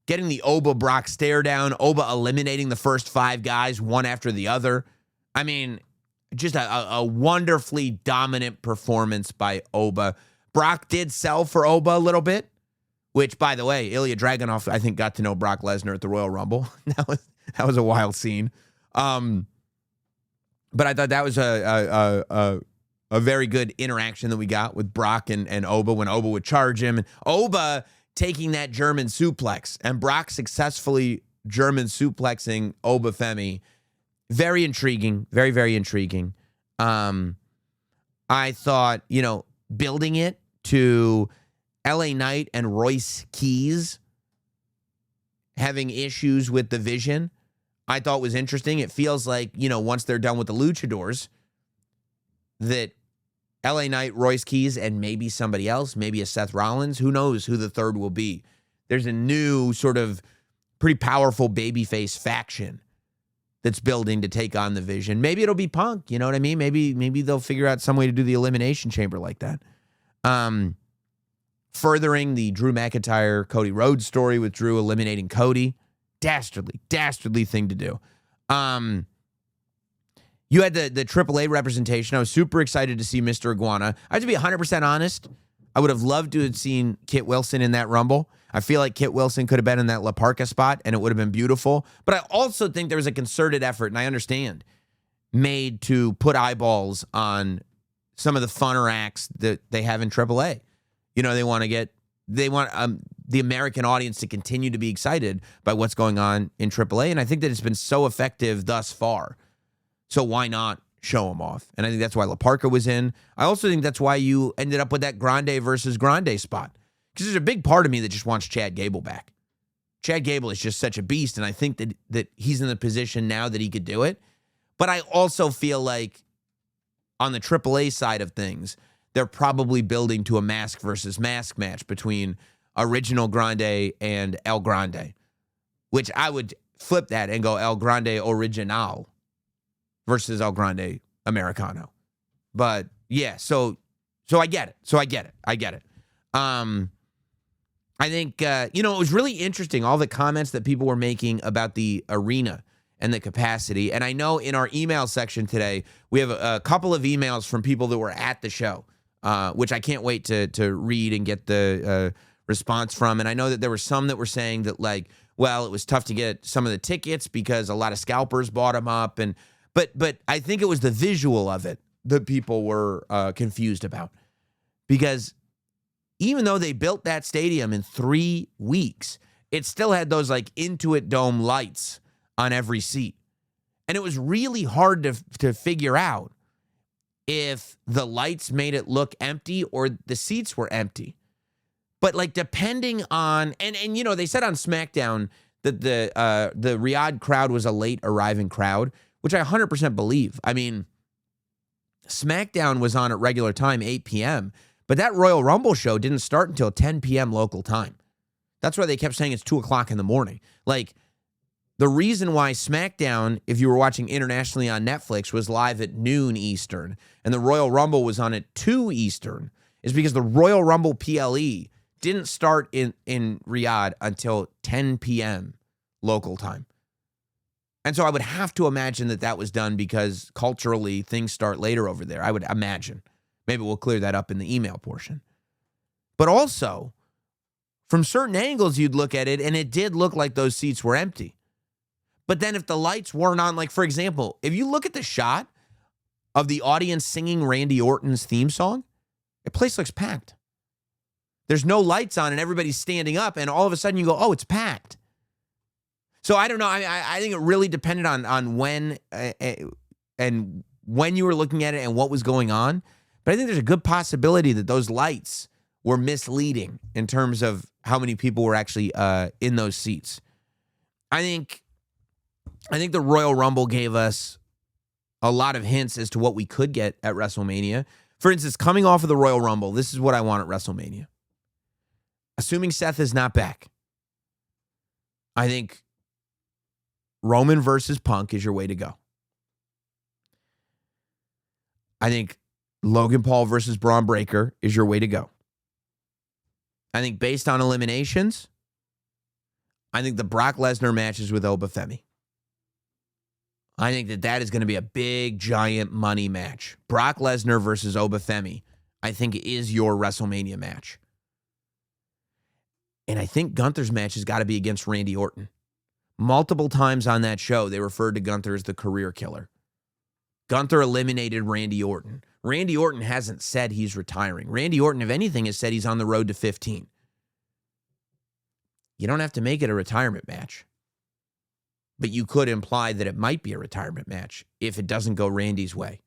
Getting the Oba Brock stare down, Oba eliminating the first 5 guys, one after the other. I mean, just a wonderfully dominant performance by Oba. Brock did sell for Oba a little bit, which, by the way, Ilya Dragunov, I think, got to know Brock Lesnar at the Royal Rumble. That was a wild scene. But I thought that was a very good interaction that we got with Brock and Oba when Oba would charge him. And Oba taking that German suplex and Brock successfully German suplexing Oba Femi. Very intriguing. Very, very intriguing. I thought, building it to LA Knight and Royce Keys having issues with the Vision, I thought was interesting. It feels like, once they're done with the Luchadors, that LA Knight, Royce Keys, and maybe somebody else, maybe a Seth Rollins, who knows who the third will be. There's a new sort of pretty powerful babyface faction that's building to take on the Vision. Maybe it'll be Punk, you know what I mean? Maybe they'll figure out some way to do the Elimination Chamber like that. Furthering the Drew McIntyre, Cody Rhodes story with Drew eliminating Cody. Dastardly thing to do. You had the AAA representation. I was super excited to see Mr. Iguana. I have to be 100% honest. I would have loved to have seen Kit Wilson in that Rumble. I feel like Kit Wilson could have been in that La Parka spot, and it would have been beautiful. But I also think there was a concerted effort, and I understand, made to put eyeballs on some of the funner acts that they have in AAA. They want the American audience to continue to be excited by what's going on in AAA, and I think that it's been so effective thus far. So why not show them off? And I think that's why La Parka was in. I also think that's why you ended up with that Grande versus Grande spot, because there's a big part of me that just wants Chad Gable back. Chad Gable is just such a beast, and I think that he's in the position now that he could do it. But I also feel like on the AAA side of things, they're probably building to a mask versus mask match between Original Grande and El Grande, which I would flip that and go El Grande Original versus El Grande Americano. But yeah, so I get it. I get it. I think, it was really interesting, all the comments that people were making about the arena and the capacity. And I know in our email section today, we have a couple of emails from people that were at the show, which I can't wait to read and get the response from. And I know that there were some that were saying that, like, well, it was tough to get some of the tickets because a lot of scalpers bought them up. But I think it was the visual of it that people were confused about. Because even though they built that stadium in 3 weeks, it still had those like Intuit Dome lights on every seat. And it was really hard to figure out if the lights made it look empty or the seats were empty. But like depending on, and they said on SmackDown that the Riyadh crowd was a late arriving crowd, which I 100% believe. I mean, SmackDown was on at regular time, 8 p.m., but that Royal Rumble show didn't start until 10 p.m. local time. That's why they kept saying it's 2 o'clock in the morning. Like, the reason why SmackDown, if you were watching internationally on Netflix, was live at noon Eastern, and the Royal Rumble was on at 2 Eastern, is because the Royal Rumble PLE didn't start in Riyadh until 10 p.m. local time. And so I would have to imagine that was done because culturally things start later over there. I would imagine. Maybe we'll clear that up in the email portion. But also, from certain angles, you'd look at it, and it did look like those seats were empty. But then if the lights weren't on, like, for example, if you look at the shot of the audience singing Randy Orton's theme song, the place looks packed. There's no lights on, and everybody's standing up, and all of a sudden you go, oh, it's packed. So I don't know. I think it really depended on when and when you were looking at it and what was going on. But I think there's a good possibility that those lights were misleading in terms of how many people were actually in those seats. I think the Royal Rumble gave us a lot of hints as to what we could get at WrestleMania. For instance, coming off of the Royal Rumble, this is what I want at WrestleMania. Assuming Seth is not back, I think Roman versus Punk is your way to go. I think Logan Paul versus Bron Breakker is your way to go. I think based on eliminations, I think the Brock Lesnar matches with Oba Femi. I think that is going to be a big, giant money match. Brock Lesnar versus Oba Femi, I think, is your WrestleMania match. And I think Gunther's match has got to be against Randy Orton. Multiple times on that show, they referred to Gunther as the career killer. Gunther eliminated Randy Orton. Randy Orton hasn't said he's retiring. Randy Orton, if anything, has said he's on the road to 15. You don't have to make it a retirement match. But you could imply that it might be a retirement match if it doesn't go Randy's way.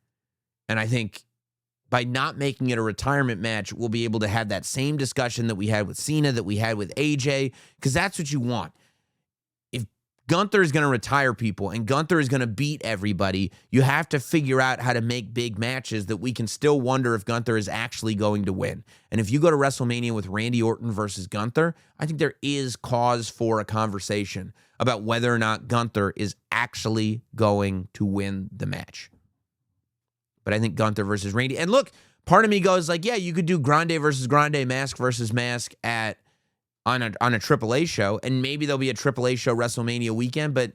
And I think by not making it a retirement match, we'll be able to have that same discussion that we had with Cena, that we had with AJ, because that's what you want. If Gunther is going to retire people and Gunther is going to beat everybody, you have to figure out how to make big matches that we can still wonder if Gunther is actually going to win. And if you go to WrestleMania with Randy Orton versus Gunther, I think there is cause for a conversation about whether or not Gunther is actually going to win the match. But I think Gunther versus Randy. And look, part of me goes like, yeah, you could do Grande versus Grande, mask versus mask on a AAA show, and maybe there'll be a AAA show WrestleMania weekend. But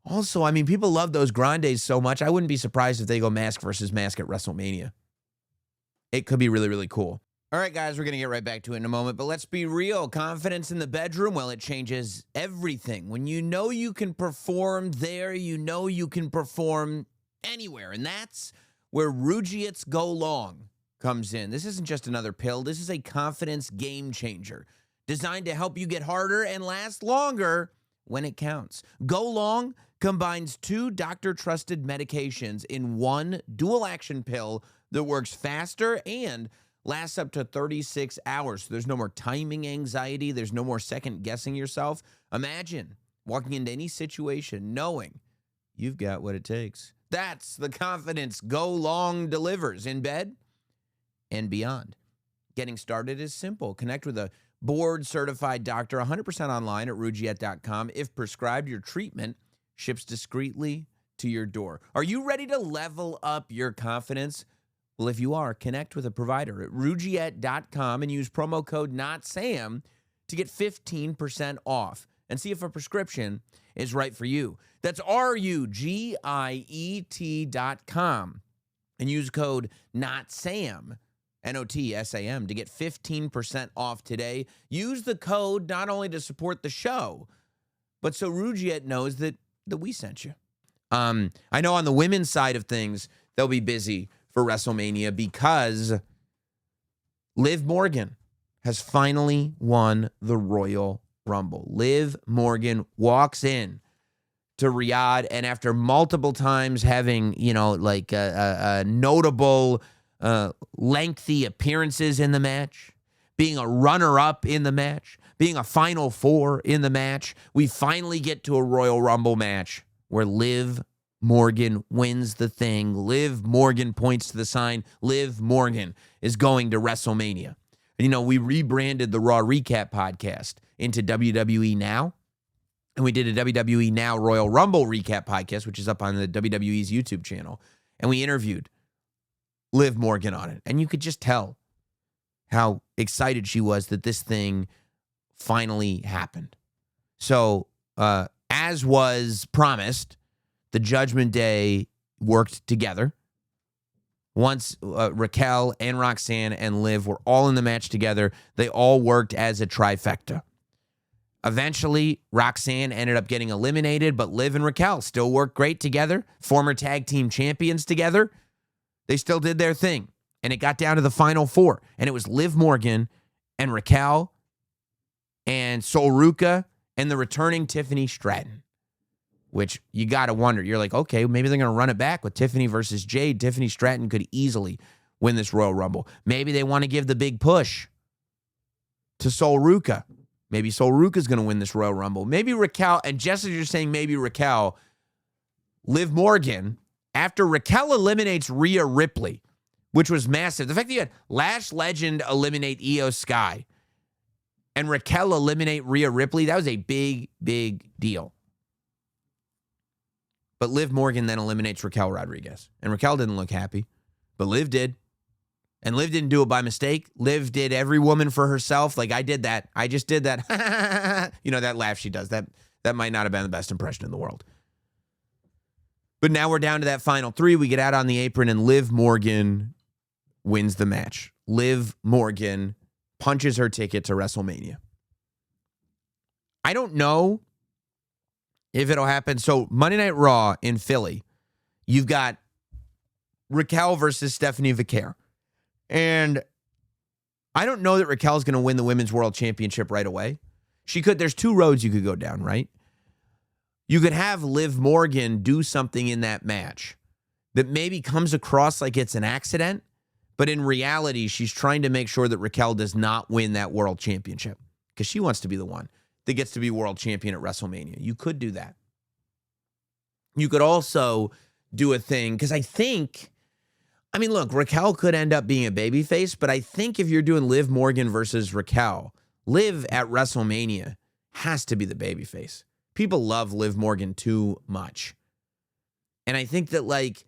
also, I mean, people love those Grandes so much. I wouldn't be surprised if they go mask versus mask at WrestleMania. It could be really, really cool. All right, guys, we're going to get right back to it in a moment, but let's be real. Confidence in the bedroom, well, it changes everything. When you know you can perform there, you know you can perform anywhere, and that's where Rugiets Go Long comes in. This isn't just another pill. This is a confidence game changer designed to help you get harder and last longer when it counts. Go Long combines 2 doctor-trusted medications in one dual-action pill that works faster and lasts up to 36 hours. So there's no more timing anxiety. There's no more second guessing yourself. Imagine walking into any situation knowing you've got what it takes. That's the confidence Go Long delivers in bed and beyond. Getting started is simple. Connect with a board-certified doctor 100% online at Rugiet.com. If prescribed, your treatment ships discreetly to your door. Are you ready to level up your confidence? Well, if you are, connect with a provider at Rugiet.com and use promo code NOTSAM to get 15% off and see if a prescription is right for you. That's RUGIET.com and use code NOTSAM, NOTSAM, to get 15% off today. Use the code not only to support the show, but so Rugiet knows that we sent you. I know on the women's side of things, they'll be busy for WrestleMania because Liv Morgan has finally won the Royal Rumble. Liv Morgan walks in to Riyadh, and after multiple times having, a notable, lengthy appearances in the match, being a runner-up in the match, being a Final Four in the match, we finally get to a Royal Rumble match where Liv Morgan wins the thing. Liv Morgan points to the sign. Liv Morgan is going to WrestleMania. We rebranded the Raw Recap podcast into WWE Now. And we did a WWE Now Royal Rumble Recap podcast, which is up on the WWE's YouTube channel. And we interviewed Liv Morgan on it. And you could just tell how excited she was that this thing finally happened. So, as was promised, the Judgment Day worked together. Once Raquel and Roxanne and Liv were all in the match together, they all worked as a trifecta. Eventually, Roxanne ended up getting eliminated, but Liv and Raquel still worked great together. Former tag team champions together. They still did their thing. And it got down to the Final Four. And it was Liv Morgan and Raquel and Sol Ruca and the returning Tiffany Stratton. Which you got to wonder. You're like, okay, maybe they're going to run it back with Tiffany versus Jade. Tiffany Stratton could easily win this Royal Rumble. Maybe they want to give the big push to Sol Ruca. Maybe Sol Ruca's going to win this Royal Rumble. Maybe Raquel, and just as you're saying maybe Raquel, Liv Morgan, after Raquel eliminates Rhea Ripley, which was massive. The fact that you had Lash Legend eliminate Io Sky and Raquel eliminate Rhea Ripley, that was a big, big deal. But Liv Morgan then eliminates Raquel Rodriguez. And Raquel didn't look happy, but Liv did. And Liv didn't do it by mistake. Liv did every woman for herself. Like, I did that. I just did that. That laugh she does. That might not have been the best impression in the world. But now we're down to that final 3. We get out on the apron, and Liv Morgan wins the match. Liv Morgan punches her ticket to WrestleMania. I don't know if it'll happen. So Monday Night Raw in Philly, you've got Raquel versus Stephanie Vaquer. And I don't know that Raquel's going to win the Women's World Championship right away. She could. There's 2 roads you could go down, right? You could have Liv Morgan do something in that match that maybe comes across like it's an accident, but in reality, she's trying to make sure that Raquel does not win that World Championship because she wants to be the one that gets to be world champion at WrestleMania. You could do that. You could also do a thing, because look, Raquel could end up being a babyface, but I think if you're doing Liv Morgan versus Raquel, Liv at WrestleMania has to be the babyface. People love Liv Morgan too much. And I think that,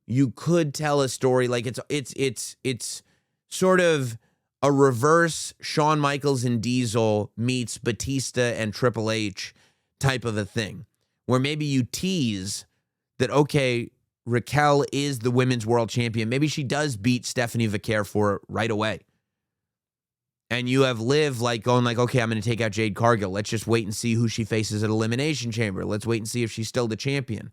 you could tell a story, it's sort of a reverse Shawn Michaels and Diesel meets Batista and Triple H type of a thing, where maybe you tease that, okay, Raquel is the women's world champion. Maybe she does beat Stephanie Vaquer for it right away. And you have Liv like going like, okay, I'm going to take out Jade Cargill. Let's just wait and see who she faces at Elimination Chamber. Let's wait and see if she's still the champion.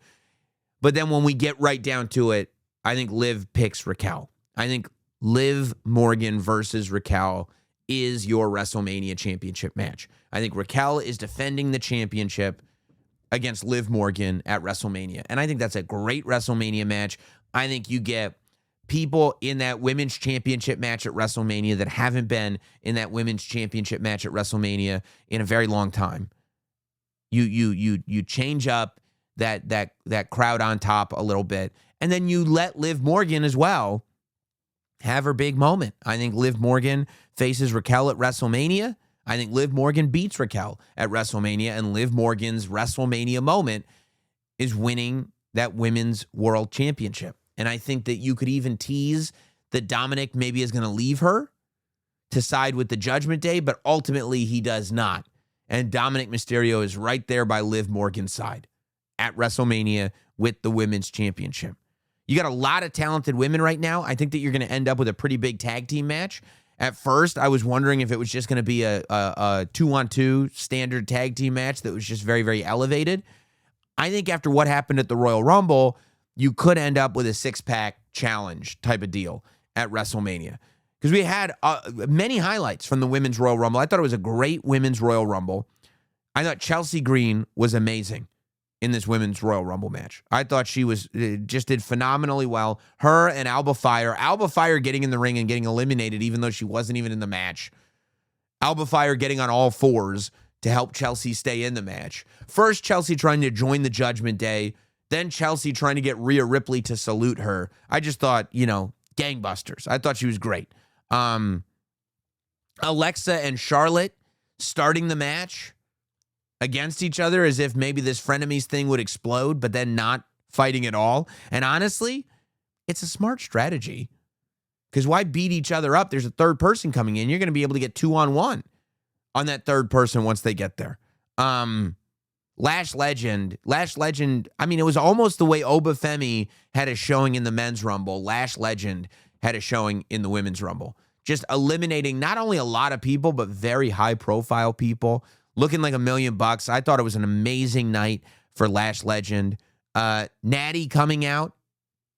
But then when we get right down to it, I think Liv picks Raquel. I think Liv Morgan versus Raquel is your WrestleMania championship match. I think Raquel is defending the championship against Liv Morgan at WrestleMania. And I think that's a great WrestleMania match. I think you get people in that women's championship match at WrestleMania that haven't been in that women's championship match at WrestleMania in a very long time. You change up that crowd on top a little bit, and then you let Liv Morgan as well have her big moment. I think Liv Morgan faces Raquel at WrestleMania. I think Liv Morgan beats Raquel at WrestleMania, and Liv Morgan's WrestleMania moment is winning that women's world championship. And I think that you could even tease that Dominic maybe is going to leave her to side with the Judgment Day, but ultimately he does not. And Dominic Mysterio is right there by Liv Morgan's side at WrestleMania with the women's championship. You got a lot of talented women right now. I think that you're going to end up with a pretty big tag team match. At first, I was wondering if it was just going to be a 2-on-2 standard tag team match that was just very, very elevated. I think after what happened at the Royal Rumble, you could end up with a six-pack challenge type of deal at WrestleMania. Because we had many highlights from the Women's Royal Rumble. I thought it was a great Women's Royal Rumble. I thought Chelsea Green was amazing in this Women's Royal Rumble match. I thought she just did phenomenally well. Her and Alba Fire getting in the ring and getting eliminated even though she wasn't even in the match. Alba Fire getting on all fours to help Chelsea stay in the match. First, Chelsea trying to join the Judgment Day. Then Chelsea trying to get Rhea Ripley to salute her. I just thought, gangbusters. I thought she was great. Alexa and Charlotte starting the match against each other as if maybe this frenemies thing would explode, but then not fighting at all. And honestly, it's a smart strategy. Because why beat each other up? There's a third person coming in. You're going to be able to get 2-on-1 on that third person once they get there. Lash Legend, I mean, it was almost the way Obafemi had a showing in the men's Rumble. Lash Legend had a showing in the women's Rumble. Just eliminating not only a lot of people, but very high-profile people. Looking like $1 million. I thought it was an amazing night for Lash Legend. Natty coming out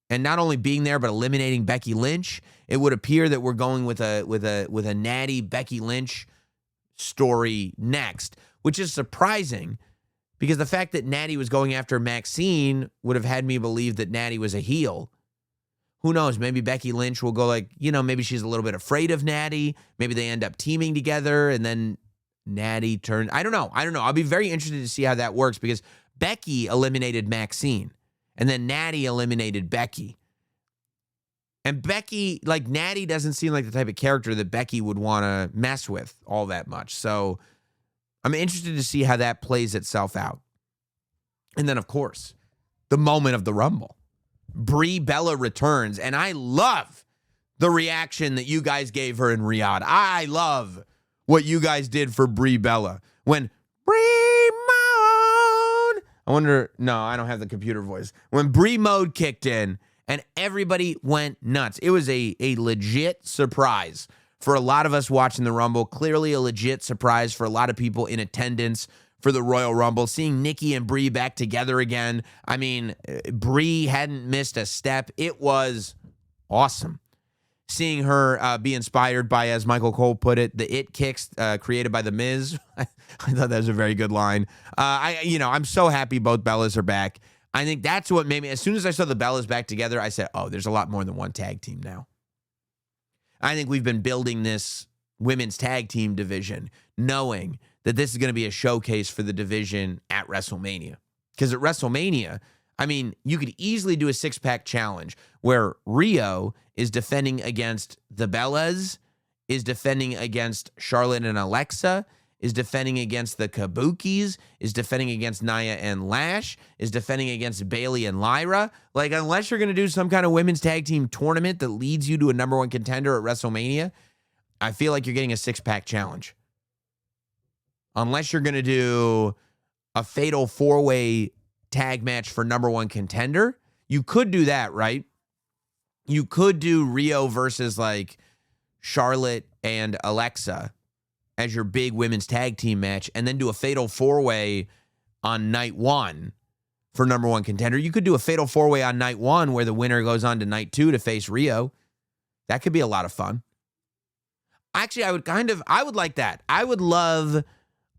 and not only being there, but eliminating Becky Lynch. It would appear that we're going with a Natty Becky Lynch story next, which is surprising. Because the fact that Natty was going after Maxine would have had me believe that Natty was a heel. Who knows? Maybe Becky Lynch will go like, maybe she's a little bit afraid of Natty. Maybe they end up teaming together and then Natty turned. I don't know. I'll be very interested to see how that works because Becky eliminated Maxine and then Natty eliminated Becky. And Becky, like Natty doesn't seem like the type of character that Becky would want to mess with all that much. So I'm interested to see how that plays itself out. And then, of course, the moment of the Rumble. Brie Bella returns, and I love the reaction that you guys gave her in Riyadh. I love what you guys did for Brie Bella. When Brie Mode, I don't have the computer voice. When Brie Mode kicked in, and everybody went nuts. It was a legit surprise for a lot of us watching the Rumble. Clearly a legit surprise for a lot of people in attendance for the Royal Rumble. Seeing Nikki and Brie back together again. I mean, Brie hadn't missed a step. It was awesome. Seeing her be inspired by, as Michael Cole put it, the it kicks created by The Miz. I thought that was a very good line. I'm so happy both Bellas are back. I think that's what made me, as soon as I saw the Bellas back together, I said, oh, there's a lot more than one tag team now. I think we've been building this women's tag team division knowing that this is going to be a showcase for the division at WrestleMania. Because at WrestleMania, I mean, you could easily do a six-pack challenge where Rio is defending against the Bellas, is defending against Charlotte and Alexa, is defending against the Kabukis, is defending against Nia and Lash, is defending against Bayley and Lyra. Like, unless you're going to do some kind of women's tag team tournament that leads you to a number one contender at WrestleMania, I feel like you're getting a six-pack challenge. Unless you're going to do a fatal four-way tag match for number one contender, you could do that, right? You could do Rio versus, like, Charlotte and Alexa as your big women's tag team match, and then do a fatal four-way on night one for number one contender. You could do a fatal four-way on night one where the winner goes on to night two to face Rio. That could be a lot of fun. Actually, I would like that. I would love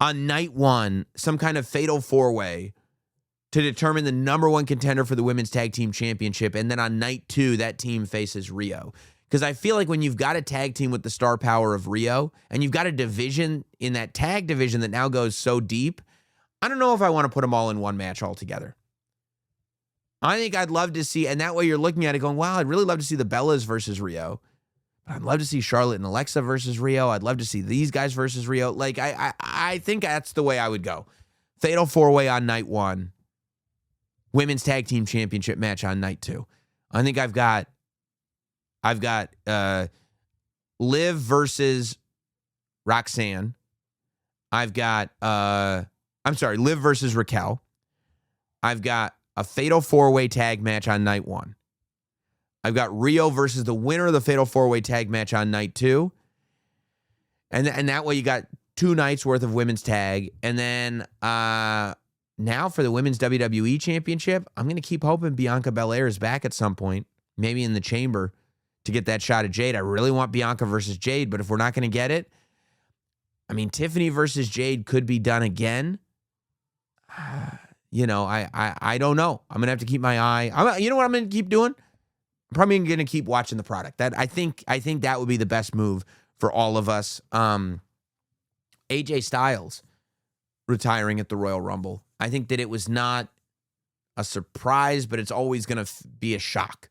on night one some kind of fatal four-way to determine the number one contender for the women's tag team championship. And then on night two, that team faces Rio. Because I feel like when you've got a tag team with the star power of Rio, and you've got a division in that tag division that now goes so deep, I don't know if I want to put them all in one match altogether. I think I'd love to see, and that way you're looking at it going, wow, I'd really love to see the Bellas versus Rio. I'd love to see Charlotte and Alexa versus Rio. I'd love to see these guys versus Rio. Like, I think that's the way I would go. Fatal four-way on night one. Women's tag team championship match on night two. I think I've got Liv versus Roxanne. I've got, Liv versus Raquel. I've got a fatal four-way tag match on night one. I've got Rio versus the winner of the fatal four-way tag match on night two. And that way you got 2 nights worth of women's tag. And then now for the women's WWE championship, I'm going to keep hoping Bianca Belair is back at some point, maybe in the chamber, to get that shot at Jade. I really want Bianca versus Jade, but if we're not going to get it, I mean, Tiffany versus Jade could be done again. You know, I don't know. I'm going to have to keep my eye. You know what I'm going to keep doing? I'm probably going to keep watching the product. That I think that would be the best move for all of us. AJ Styles retiring at the Royal Rumble. I think that it was not a surprise, but it's always going to be a shock.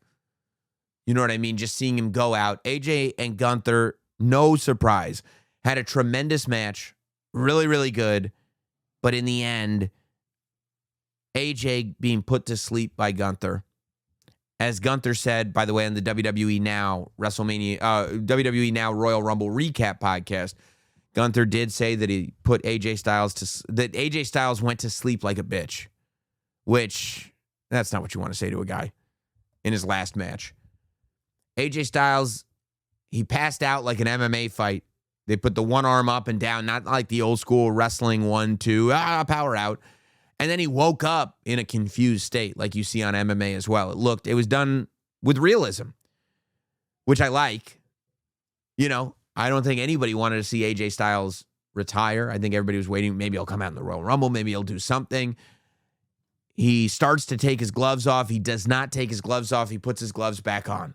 You know what I mean? Just seeing him go out. AJ and Gunther, no surprise, had a tremendous match. Really, really good. But in the end, AJ being put to sleep by Gunther. As Gunther said, by the way, on the WWE Now WWE Now Royal Rumble recap podcast, Gunther did say that he put AJ Styles went to sleep like a bitch, which that's not what you want to say to a guy in his last match. AJ Styles, he passed out like an MMA fight. They put the one arm up and down, not like the old school wrestling 1, 2, power out. And then he woke up in a confused state, like you see on MMA as well. It was done with realism, which I like. You know, I don't think anybody wanted to see AJ Styles retire. I think everybody was waiting. Maybe he'll come out in the Royal Rumble. Maybe he'll do something. He starts to take his gloves off. He does not take his gloves off. He puts his gloves back on.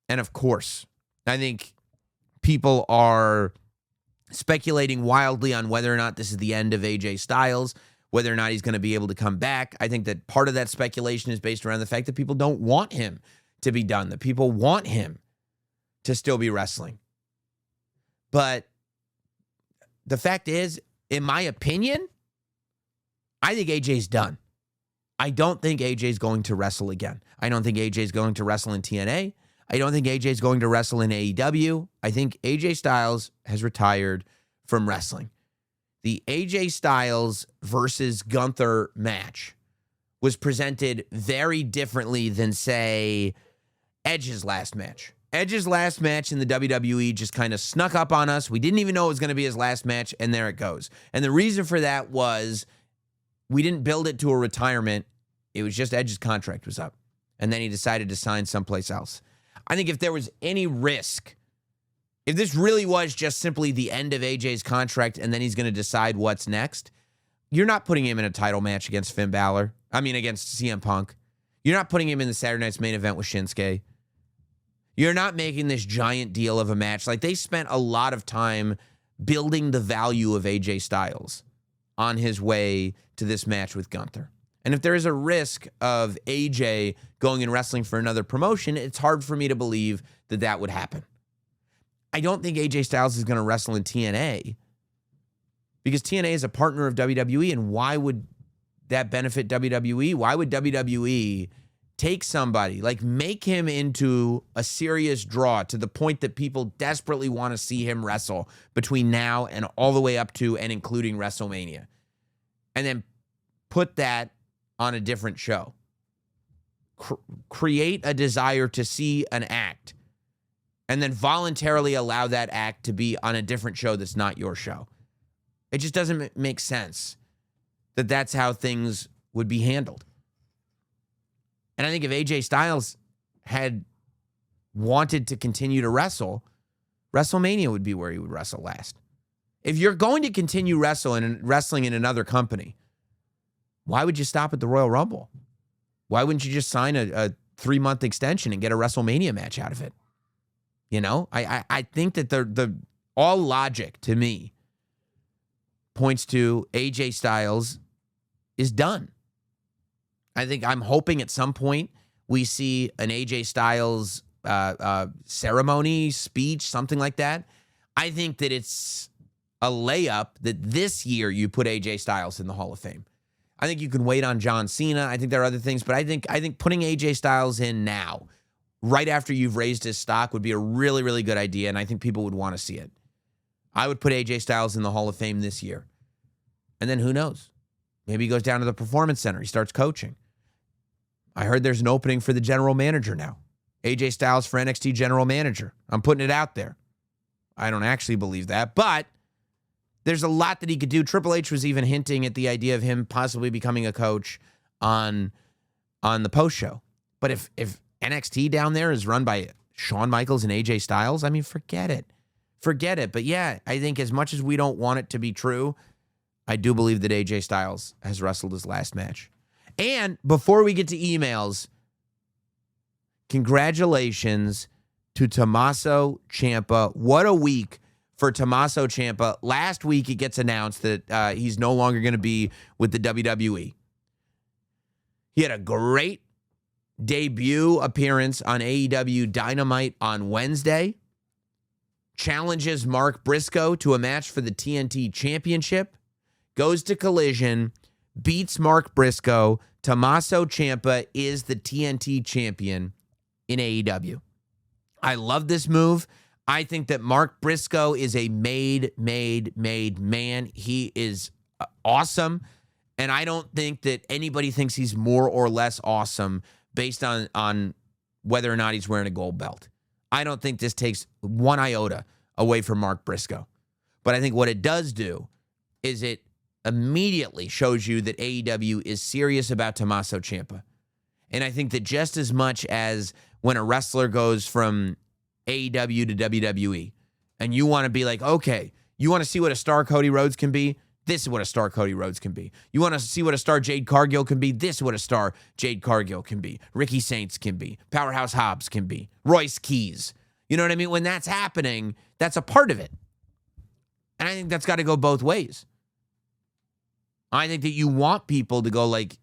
And of course, I think people are speculating wildly on whether or not this is the end of AJ Styles, whether or not he's going to be able to come back. I think that part of that speculation is based around the fact that people don't want him to be done, that people want him to still be wrestling. But the fact is, in my opinion, I think AJ's done. I don't think AJ's going to wrestle again. I don't think AJ's going to wrestle in TNA. I don't think AJ's going to wrestle in AEW. I think AJ Styles has retired from wrestling. The AJ Styles versus Gunther match was presented very differently than, say, Edge's last match. Edge's last match in the WWE just kind of snuck up on us. We didn't even know it was going to be his last match, and there it goes. And the reason for that was we didn't build it to a retirement. It was just Edge's contract was up, and then he decided to sign someplace else. I think if there was any risk, if this really was just simply the end of AJ's contract and then he's going to decide what's next, you're not putting him in a title match against against CM Punk. You're not putting him in the Saturday Night's Main Event with Shinsuke. You're not making this giant deal of a match. Like, they spent a lot of time building the value of AJ Styles on his way to this match with Gunther. And if there is a risk of AJ going and wrestling for another promotion, it's hard for me to believe that that would happen. I don't think AJ Styles is going to wrestle in TNA because TNA is a partner of WWE, and why would that benefit WWE? Why would WWE take somebody, like make him into a serious draw to the point that people desperately want to see him wrestle between now and all the way up to and including WrestleMania, and then put that on a different show? Create a desire to see an act and then voluntarily allow that act to be on a different show that's not your show. It just doesn't make sense that that's how things would be handled. And I think if AJ Styles had wanted to continue to wrestle, WrestleMania would be where he would wrestle last. If you're going to continue wrestling in another company, why would you stop at the Royal Rumble? Why wouldn't you just sign a 3-month extension and get a WrestleMania match out of it? You know, I think that the all logic to me points to AJ Styles is done. I'm hoping at some point we see an AJ Styles ceremony, speech, something like that. I think that it's a layup that this year you put AJ Styles in the Hall of Fame. I think you can wait on John Cena. I think there are other things, but I think putting AJ Styles in now, right after you've raised his stock, would be a really, really good idea, and I think people would want to see it. I would put AJ Styles in the Hall of Fame this year. And then who knows? Maybe he goes down to the Performance Center. He starts coaching. I heard there's an opening for the general manager now. AJ Styles for NXT general manager. I'm putting it out there. I don't actually believe that, but there's a lot that he could do. Triple H was even hinting at the idea of him possibly becoming a coach on the post show. But if NXT down there is run by Shawn Michaels and AJ Styles, I mean, forget it. Forget it. But yeah, I think as much as we don't want it to be true, I do believe that AJ Styles has wrestled his last match. And before we get to emails, congratulations to Tommaso Ciampa. What a week for Tommaso Ciampa. Last week, it gets announced that he's no longer going to be with the WWE. He had a great debut appearance on AEW Dynamite on Wednesday. Challenges Mark Briscoe to a match for the TNT Championship. Goes to Collision. Beats Mark Briscoe. Tommaso Ciampa is the TNT champion in AEW. I love this move. I think that Mark Briscoe is a made man. He is awesome. And I don't think that anybody thinks he's more or less awesome based on whether or not he's wearing a gold belt. I don't think this takes one iota away from Mark Briscoe. But I think what it does do is it immediately shows you that AEW is serious about Tommaso Ciampa. And I think that just as much as when a wrestler goes from AEW to WWE, and you want to be like, okay, you want to see what a star Cody Rhodes can be? This is what a star Cody Rhodes can be. You want to see what a star Jade Cargill can be? This is what a star Jade Cargill can be. Ricky Saints can be. Powerhouse Hobbs can be. Royce Keys. You know what I mean? When that's happening, that's a part of it. And I think that's got to go both ways. I think that you want people to go like,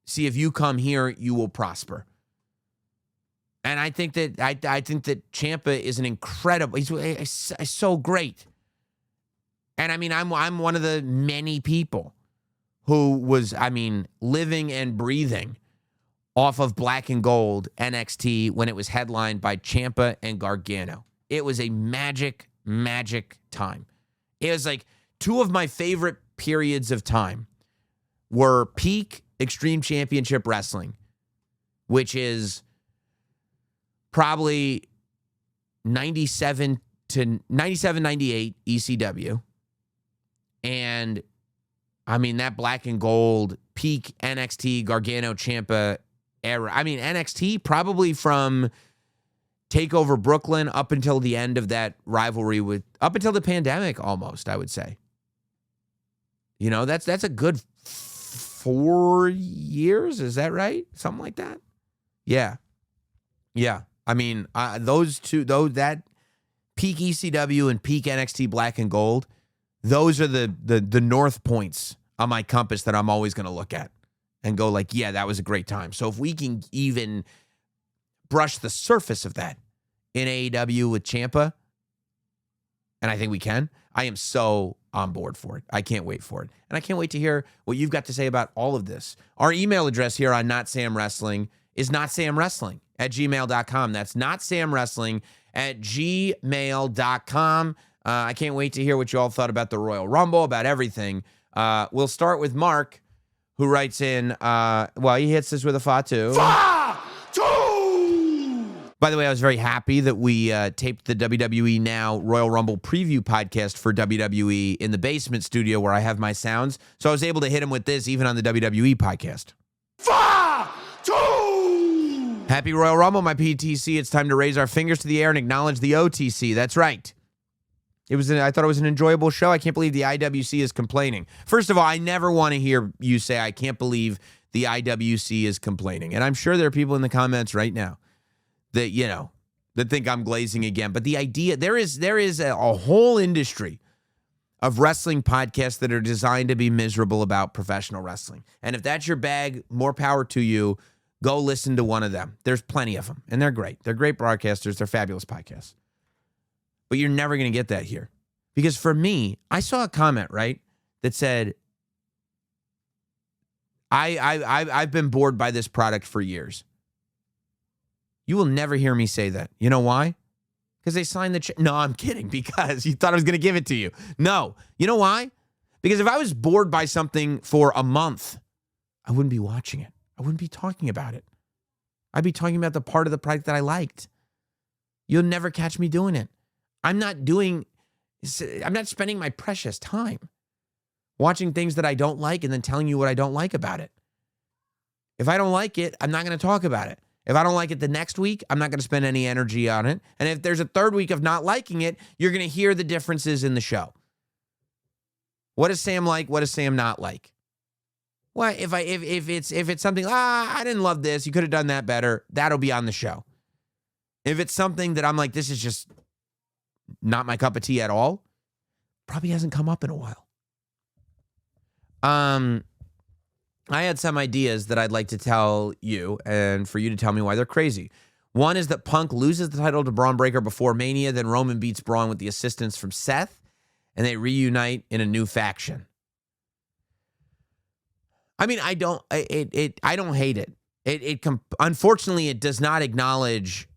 see, if you come here, you will prosper. And I think that I think that Ciampa is an incredible. He's so great. And I mean, I'm one of the many people who was, living and breathing off of Black and Gold NXT when it was headlined by Ciampa and Gargano. It was a magic time. It was like two of my favorite periods of time were peak Extreme Championship Wrestling, which is probably 97, 98 ECW. And that Black and Gold peak NXT Gargano Ciampa era. NXT probably from TakeOver Brooklyn up until the end of that rivalry up until the pandemic almost, I would say. You know, that's a good 4 years. Is that right? Something like that. Yeah. Those two, that peak ECW and peak NXT Black and Gold, those are the north points on my compass that I'm always going to look at and go like, yeah, that was a great time. So if we can even brush the surface of that in AEW with Ciampa, and I think we can, I am so on board for it. I can't wait for it. And I can't wait to hear what you've got to say about all of this. Our email address here on Not Sam Wrestling is notsamwrestling@gmail.com. That's notsamwrestling@gmail.com. I can't wait to hear what you all thought about the Royal Rumble, about everything. We'll start with Mark, who writes in, he hits us with a Fatu. By the way, I was very happy that we taped the WWE Now Royal Rumble preview podcast for WWE in the basement studio where I have my sounds. So I was able to hit him with this even on the WWE podcast. 5, 2. Happy Royal Rumble, my PTC. It's time to raise our fingers to the air and acknowledge the OTC. That's right. I thought it was an enjoyable show. I can't believe the IWC is complaining. First of all, I never want to hear you say, I can't believe the IWC is complaining. And I'm sure there are people in the comments right now that think I'm glazing again. But the idea, there is a whole industry of wrestling podcasts that are designed to be miserable about professional wrestling. And if that's your bag, more power to you. Go listen to one of them. There's plenty of them, and they're great. They're great broadcasters. They're fabulous podcasts. But you're never going to get that here. Because for me, I saw a comment, right, that said, I've been bored by this product for years. You will never hear me say that. You know why? Because they signed the check. No, I'm kidding. Because you thought I was going to give it to you. No. You know why? Because if I was bored by something for a month, I wouldn't be watching it. I wouldn't be talking about it. I'd be talking about the part of the product that I liked. You'll never catch me doing it. I'm not spending my precious time watching things that I don't like and then telling you what I don't like about it. If I don't like it, I'm not going to talk about it. If I don't like it the next week, I'm not going to spend any energy on it. And if there's a third week of not liking it, you're going to hear the differences in the show. What does Sam like? What does Sam not like? Well, if it's something, I didn't love this, you could have done that better, that'll be on the show. If it's something that I'm like, this is just not my cup of tea at all, probably hasn't come up in a while. I had some ideas that I'd like to tell you and for you to tell me why they're crazy. One is that Punk loses the title to Bron Breakker before Mania, then Roman beats Braun with the assistance from Seth, and they reunite in a new faction. I mean, I don't hate it. Unfortunately, it does not acknowledge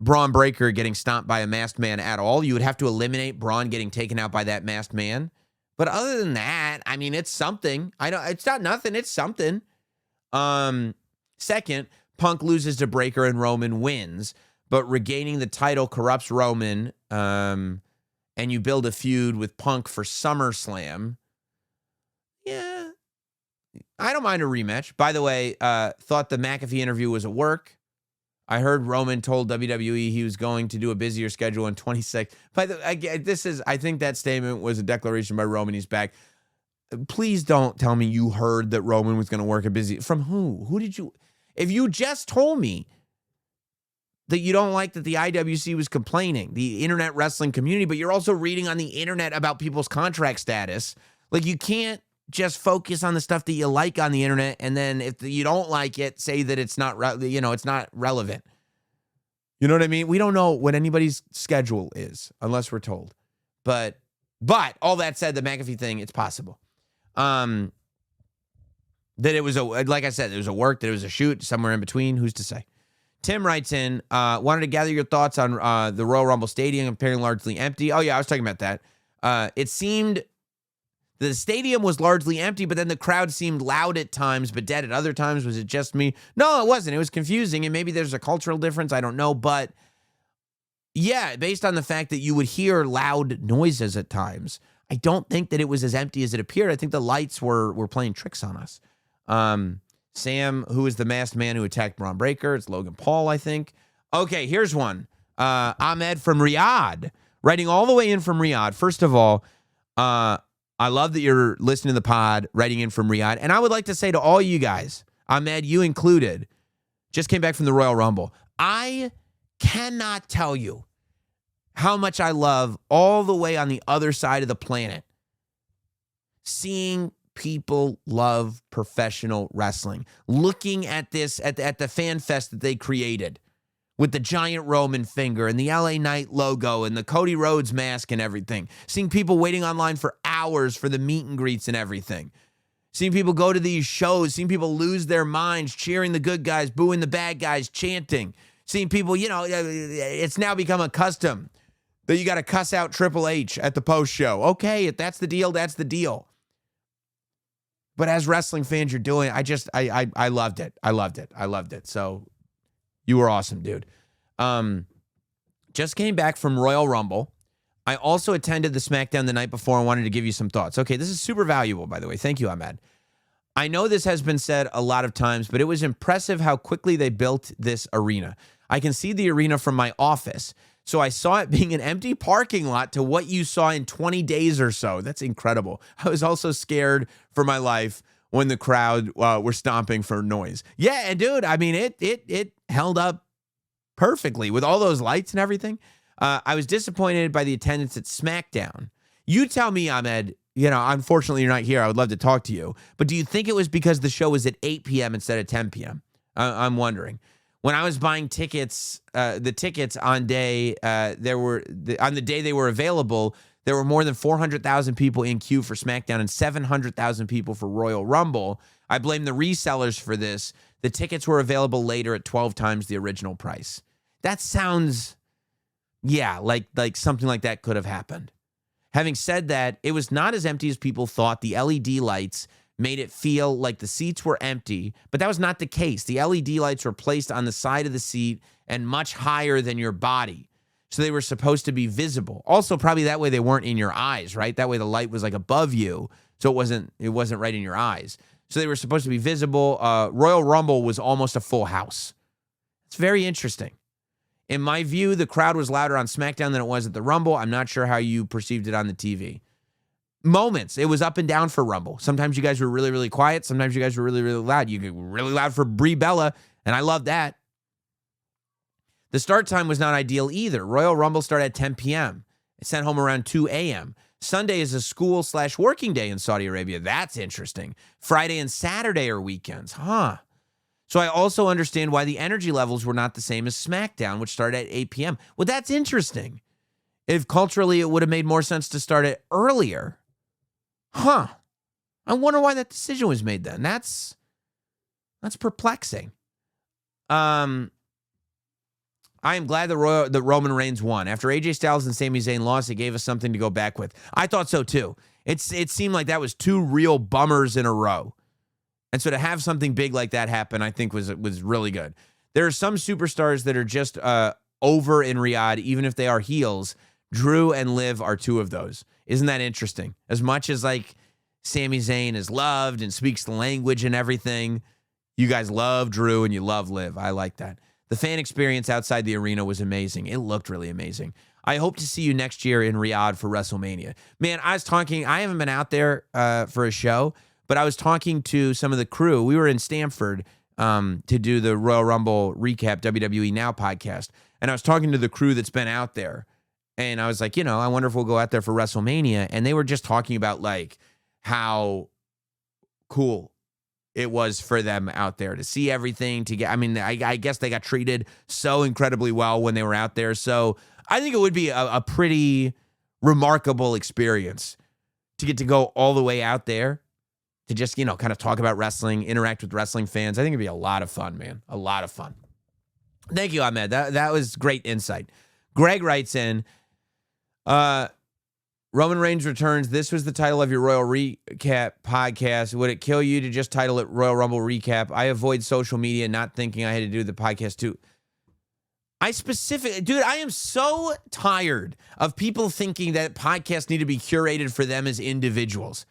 Bron Breakker getting stomped by a masked man at all. You would have to eliminate Braun getting taken out by that masked man. But other than that, I mean, it's something. It's not nothing. It's something. Second, Punk loses to Breakker and Roman wins, but regaining the title corrupts Roman, and you build a feud with Punk for SummerSlam. Yeah, I don't mind a rematch. By the way, thought the McAfee interview was a work. I heard Roman told WWE he was going to do a busier schedule in 26. I think that statement was a declaration by Roman. He's back. Please don't tell me you heard that Roman was going to work a busy. From who? Who did you? If you just told me that you don't like that the IWC was complaining, the internet wrestling community, but you're also reading on the internet about people's contract status, like you can't just focus on the stuff that you like on the internet, and then if you don't like it, say that it's not, it's not relevant. You know what I mean? We don't know what anybody's schedule is unless we're told. But all that said, the McAfee thing, it's possible. That it was like I said, it was a work, that it was a shoot, somewhere in between. Who's to say? Tim writes in, wanted to gather your thoughts on the Royal Rumble Stadium appearing largely empty. Oh yeah, I was talking about that. It seemed the stadium was largely empty, but then the crowd seemed loud at times, but dead at other times. Was it just me? No, it wasn't. It was confusing, and maybe there's a cultural difference. I don't know, but yeah, based on the fact that you would hear loud noises at times, I don't think that it was as empty as it appeared. I think the lights were playing tricks on us. Sam, who is the masked man who attacked Bron Breakker? It's Logan Paul, I think. Okay, here's one. Ahmed from Riyadh, writing all the way in from Riyadh. First of all, I love that you're listening to the pod, writing in from Riyadh. And I would like to say to all you guys, Ahmed, you included, just came back from the Royal Rumble. I cannot tell you how much I love all the way on the other side of the planet seeing people love professional wrestling, looking at this at the fan fest that they created with the giant Roman finger and the LA Knight logo and the Cody Rhodes mask and everything. Seeing people waiting online for hours for the meet and greets and everything. Seeing people go to these shows, seeing people lose their minds, cheering the good guys, booing the bad guys, chanting. Seeing people, it's now become a custom that you got to cuss out Triple H at the post show. Okay, if that's the deal, that's the deal. But as wrestling fans, you're doing, I loved it. I loved it. So you were awesome, dude. Just came back from Royal Rumble. I also attended the SmackDown the night before and wanted to give you some thoughts. Okay, this is super valuable, by the way. Thank you, Ahmed. I know this has been said a lot of times, but it was impressive how quickly they built this arena. I can see the arena from my office, so I saw it being an empty parking lot to what you saw in 20 days or so. That's incredible. I was also scared for my life when the crowd were stomping for noise. Yeah, and dude, I mean, it held up perfectly with all those lights and everything. I was disappointed by the attendance at SmackDown. You tell me, Ahmed, unfortunately you're not here. I would love to talk to you. But do you think it was because the show was at 8 p.m. instead of 10 p.m.? I'm wondering. When I was buying tickets, the tickets on day, on the day they were available, there were more than 400,000 people in queue for SmackDown and 700,000 people for Royal Rumble. I blame the resellers for this. The tickets were available later at 12 times the original price. That sounds, like something like that could have happened. Having said that, it was not as empty as people thought. The LED lights made it feel like the seats were empty, but that was not the case. The LED lights were placed on the side of the seat and much higher than your body. So they were supposed to be visible. Also, probably that way they weren't in your eyes, right? That way the light was like above you, so it wasn't right in your eyes. So they were supposed to be visible. Royal Rumble was almost a full house. It's very interesting. In my view, the crowd was louder on SmackDown than it was at the Rumble. I'm not sure how you perceived it on the TV. Moments. It was up and down for Rumble. Sometimes you guys were really, really quiet. Sometimes you guys were really, really loud. You were really loud for Brie Bella, and I love that. The start time was not ideal either. Royal Rumble started at 10 p.m. It sent home around 2 a.m. Sunday is a school/working day in Saudi Arabia. That's interesting. Friday and Saturday are weekends. So I also understand why the energy levels were not the same as SmackDown, which started at 8 p.m. Well, that's interesting. If culturally it would have made more sense to start it earlier. I wonder why that decision was made then. That's perplexing. I am glad that Roman Reigns won. After AJ Styles and Sami Zayn lost, it gave us something to go back with. I thought so too. It seemed like that was two real bummers in a row. And so to have something big like that happen, I think was really good. There are some superstars that are just over in Riyadh, even if they are heels. Drew and Liv are two of those. Isn't that interesting? As much as like Sami Zayn is loved and speaks the language and everything, you guys love Drew and you love Liv. I like that. The fan experience outside the arena was amazing. It looked really amazing. I hope to see you next year in Riyadh for WrestleMania. Man, I haven't been out there for a show, but I was talking to some of the crew. We were in Stamford to do the Royal Rumble recap WWE Now podcast. And I was talking to the crew that's been out there. And I was like, I wonder if we'll go out there for WrestleMania. And they were just talking about like how cool it was for them out there to see everything, I guess they got treated so incredibly well when they were out there. So I think it would be a pretty remarkable experience to get to go all the way out there to just, kind of talk about wrestling, interact with wrestling fans. I think it'd be a lot of fun, man. A lot of fun. Thank you, Ahmed. That was great insight. Greg writes in, Roman Reigns returns. This was the title of your Royal Recap podcast. Would it kill you to just title it Royal Rumble Recap? I avoid social media, not thinking I had to do the podcast too. I am so tired of people thinking that podcasts need to be curated for them as individuals.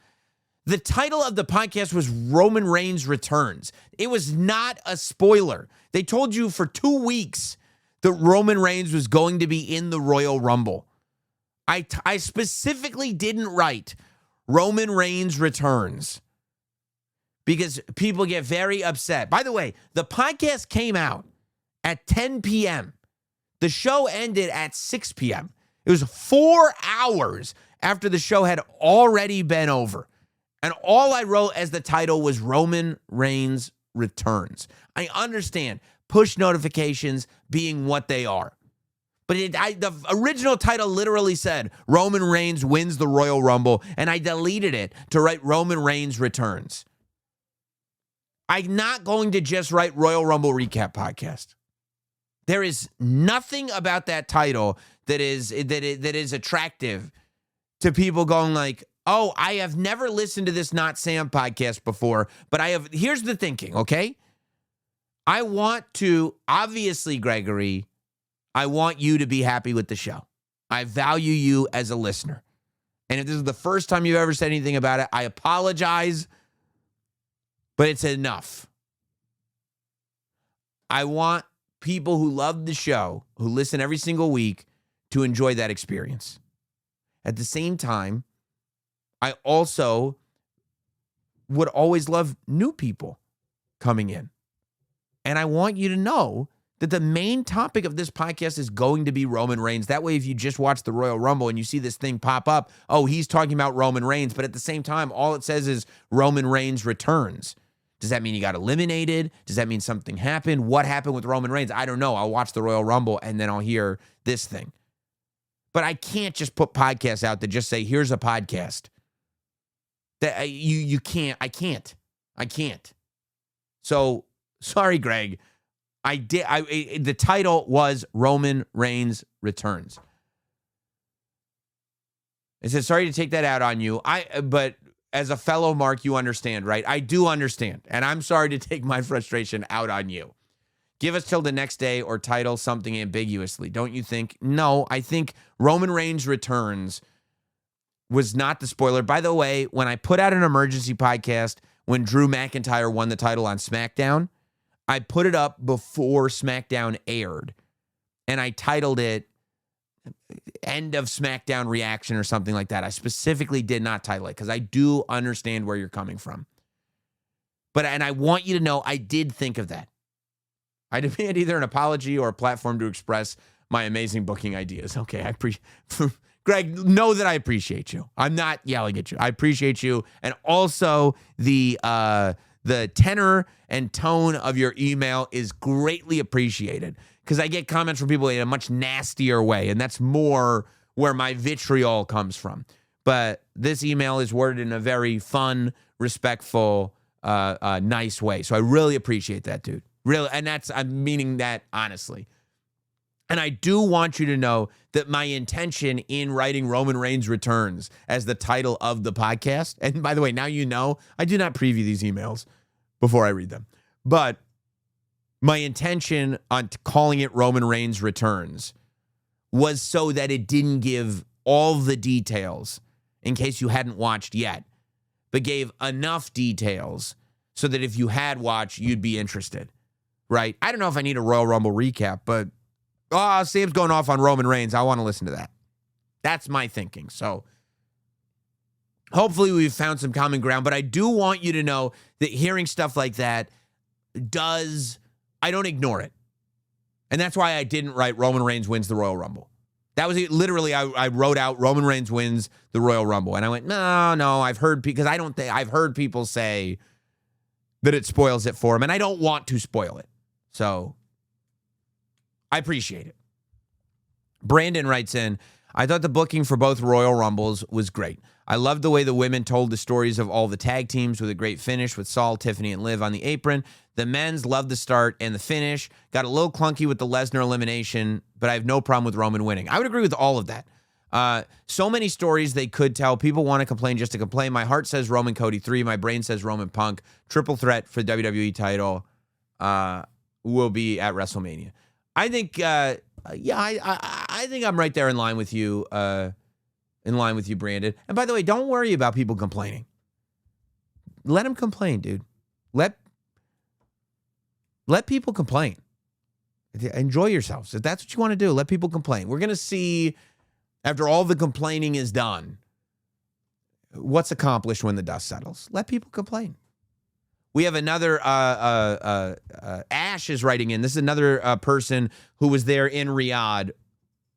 The title of the podcast was Roman Reigns Returns. It was not a spoiler. They told you for 2 weeks that Roman Reigns was going to be in the Royal Rumble. I specifically didn't write Roman Reigns Returns because people get very upset. By the way, the podcast came out at 10 p.m. The show ended at 6 p.m. It was 4 hours after the show had already been over. And all I wrote as the title was Roman Reigns Returns. I understand push notifications being what they are. But the original title literally said Roman Reigns wins the Royal Rumble, and I deleted it to write Roman Reigns Returns. I'm not going to just write Royal Rumble Recap Podcast. There is nothing about that title that is attractive to people going like, oh, I have never listened to this Not Sam podcast before, but here's the thinking, okay? I want to, obviously, Gregory, I want you to be happy with the show. I value you as a listener. And if this is the first time you've ever said anything about it, I apologize, but it's enough. I want people who love the show, who listen every single week, to enjoy that experience. At the same time, I also would always love new people coming in. And I want you to know that the main topic of this podcast is going to be Roman Reigns. That way, if you just watch the Royal Rumble and you see this thing pop up, oh, he's talking about Roman Reigns. But at the same time, all it says is Roman Reigns returns. Does that mean he got eliminated? Does that mean something happened? What happened with Roman Reigns? I don't know. I'll watch the Royal Rumble and then I'll hear this thing. But I can't just put podcasts out that just say, here's a podcast. That you can't. I can't. So, sorry, Greg. The title was Roman Reigns Returns. I said, sorry to take that out on you. But as a fellow Mark, you understand, right? I do understand. And I'm sorry to take my frustration out on you. Give us till the next day or title something ambiguously. Don't you think? No, I think Roman Reigns Returns was not the spoiler. By the way, when I put out an emergency podcast when Drew McIntyre won the title on SmackDown, I put it up before SmackDown aired, and I titled it End of SmackDown Reaction or something like that. I specifically did not title it because I do understand where you're coming from. And I want you to know I did think of that. I demand either an apology or a platform to express my amazing booking ideas. Okay, I appreciate Greg, know that I appreciate you. I'm not yelling at you. I appreciate you. And also the tenor and tone of your email is greatly appreciated because I get comments from people in a much nastier way, and that's more where my vitriol comes from. But this email is worded in a very fun, respectful, nice way. So I really appreciate that, dude. Really, and I'm meaning that honestly. And I do want you to know that my intention in writing Roman Reigns Returns as the title of the podcast, and by the way, now you know, I do not preview these emails before I read them. But my intention on calling it Roman Reigns Returns was so that it didn't give all the details in case you hadn't watched yet, but gave enough details so that if you had watched, you'd be interested, right? I don't know if I need a Royal Rumble recap, but Sam's going off on Roman Reigns. I want to listen to that. That's my thinking. So hopefully we've found some common ground, but I do want you to know that hearing stuff like that I don't ignore it. And that's why I didn't write Roman Reigns wins the Royal Rumble. That was it. Literally, I wrote out Roman Reigns wins the Royal Rumble. And I went, no, I've heard people say that it spoils it for him, and I don't want to spoil it. So I appreciate it. Brandon writes in, I thought the booking for both Royal Rumbles was great. I loved the way the women told the stories of all the tag teams with a great finish with Saul, Tiffany, and Liv on the apron. The men's loved the start and the finish. Got a little clunky with the Lesnar elimination, but I have no problem with Roman winning. I would agree with all of that. So many stories they could tell. People want to complain just to complain. My heart says Roman Cody 3. My brain says Roman Punk. Triple threat for the WWE title will be at WrestleMania. I think, I think I'm right there in line with you, Brandon. And by the way, don't worry about people complaining. Let them complain, dude. Let people complain. Enjoy yourselves. If that's what you want to do, let people complain. We're going to see, after all the complaining is done, what's accomplished when the dust settles. Let people complain. We have another, Ash is writing in. This is another person who was there in Riyadh.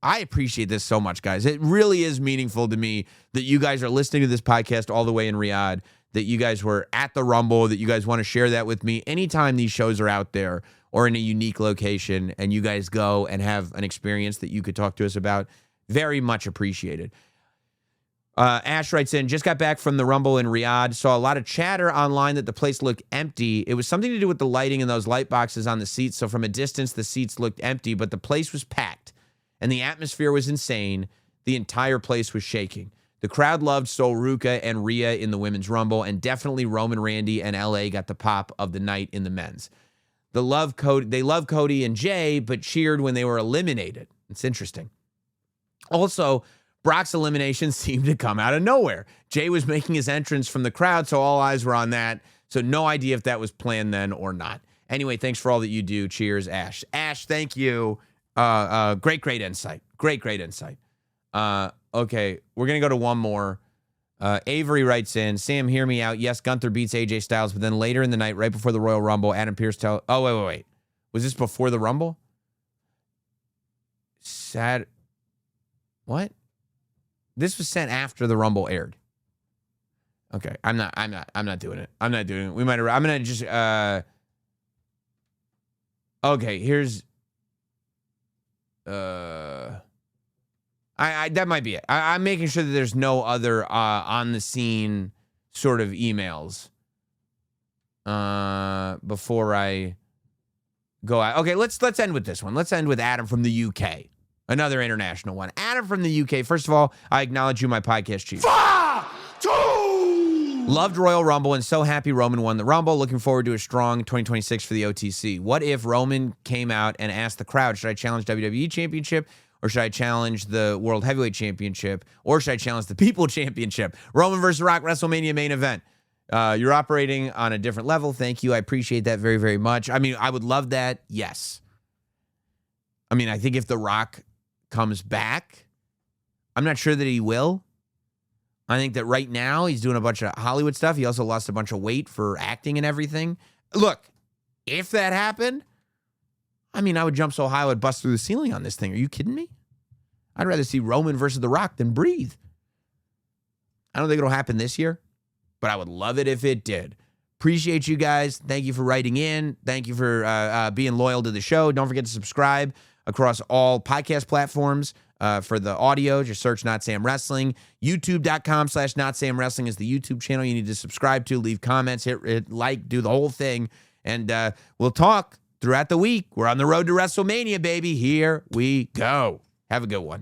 I appreciate this so much, guys. It really is meaningful to me that you guys are listening to this podcast all the way in Riyadh, that you guys were at the Rumble, that you guys want to share that with me. Anytime these shows are out there or in a unique location and you guys go and have an experience that you could talk to us about, very much appreciated. Ash writes in, just got back from the Rumble in Riyadh. Saw a lot of chatter online that the place looked empty. It was something to do with the lighting and those light boxes on the seats. So from a distance, the seats looked empty, but the place was packed and the atmosphere was insane. The entire place was shaking. The crowd loved Sol Ruca and Rhea in the Women's Rumble, and definitely Roman, Randy, and LA got the pop of the night in the men's. They love Cody and Jay, but cheered when they were eliminated. It's interesting. Also, Brock's elimination seemed to come out of nowhere. Jay was making his entrance from the crowd, so all eyes were on that. So no idea if that was planned then or not. Anyway, thanks for all that you do. Cheers, Ash. Ash, thank you. Great insight. Great insight. Okay, we're going to go to one more. Avery writes in, Sam, hear me out. Yes, Gunther beats AJ Styles, but then later in the night, right before the Royal Rumble, Adam Pearce wait. Was this before the Rumble? What? This was sent after the Rumble aired. Okay, I'm not doing it. I'm not doing it. I'm going to just, okay, here's, that might be it. I'm making sure that there's no other on the scene sort of emails before I go out. Okay, let's end with this one. Let's end with Adam from the UK. Another international one. Adam from the UK. First of all, I acknowledge you, my podcast chief. Loved Royal Rumble and so happy Roman won the Rumble. Looking forward to a strong 2026 for the OTC. What if Roman came out and asked the crowd, should I challenge WWE Championship? Or should I challenge the World Heavyweight Championship? Or should I challenge the People Championship? Roman versus Rock, WrestleMania main event. You're operating on a different level. Thank you. I appreciate that very, very much. I mean, I would love that. Yes. I mean, I think if The Rock comes back, I'm not sure that he will. I think that right now he's doing a bunch of Hollywood stuff. He also lost a bunch of weight for acting and everything. Look, if that happened, I mean, I would jump so high I would bust through the ceiling on this thing. Are you kidding me? I'd rather see Roman versus The Rock than breathe. I don't think it'll happen this year, but I would love it if it did. Appreciate you guys. Thank you for writing in. Thank you for being loyal to the show. Don't forget to subscribe across all podcast platforms. For the audio, just search Notsam Wrestling. YouTube.com/Notsam Wrestling is the YouTube channel you need to subscribe to. Leave comments, hit like, do the whole thing. And we'll talk throughout the week. We're on the road to WrestleMania, baby. Here we go. Have a good one.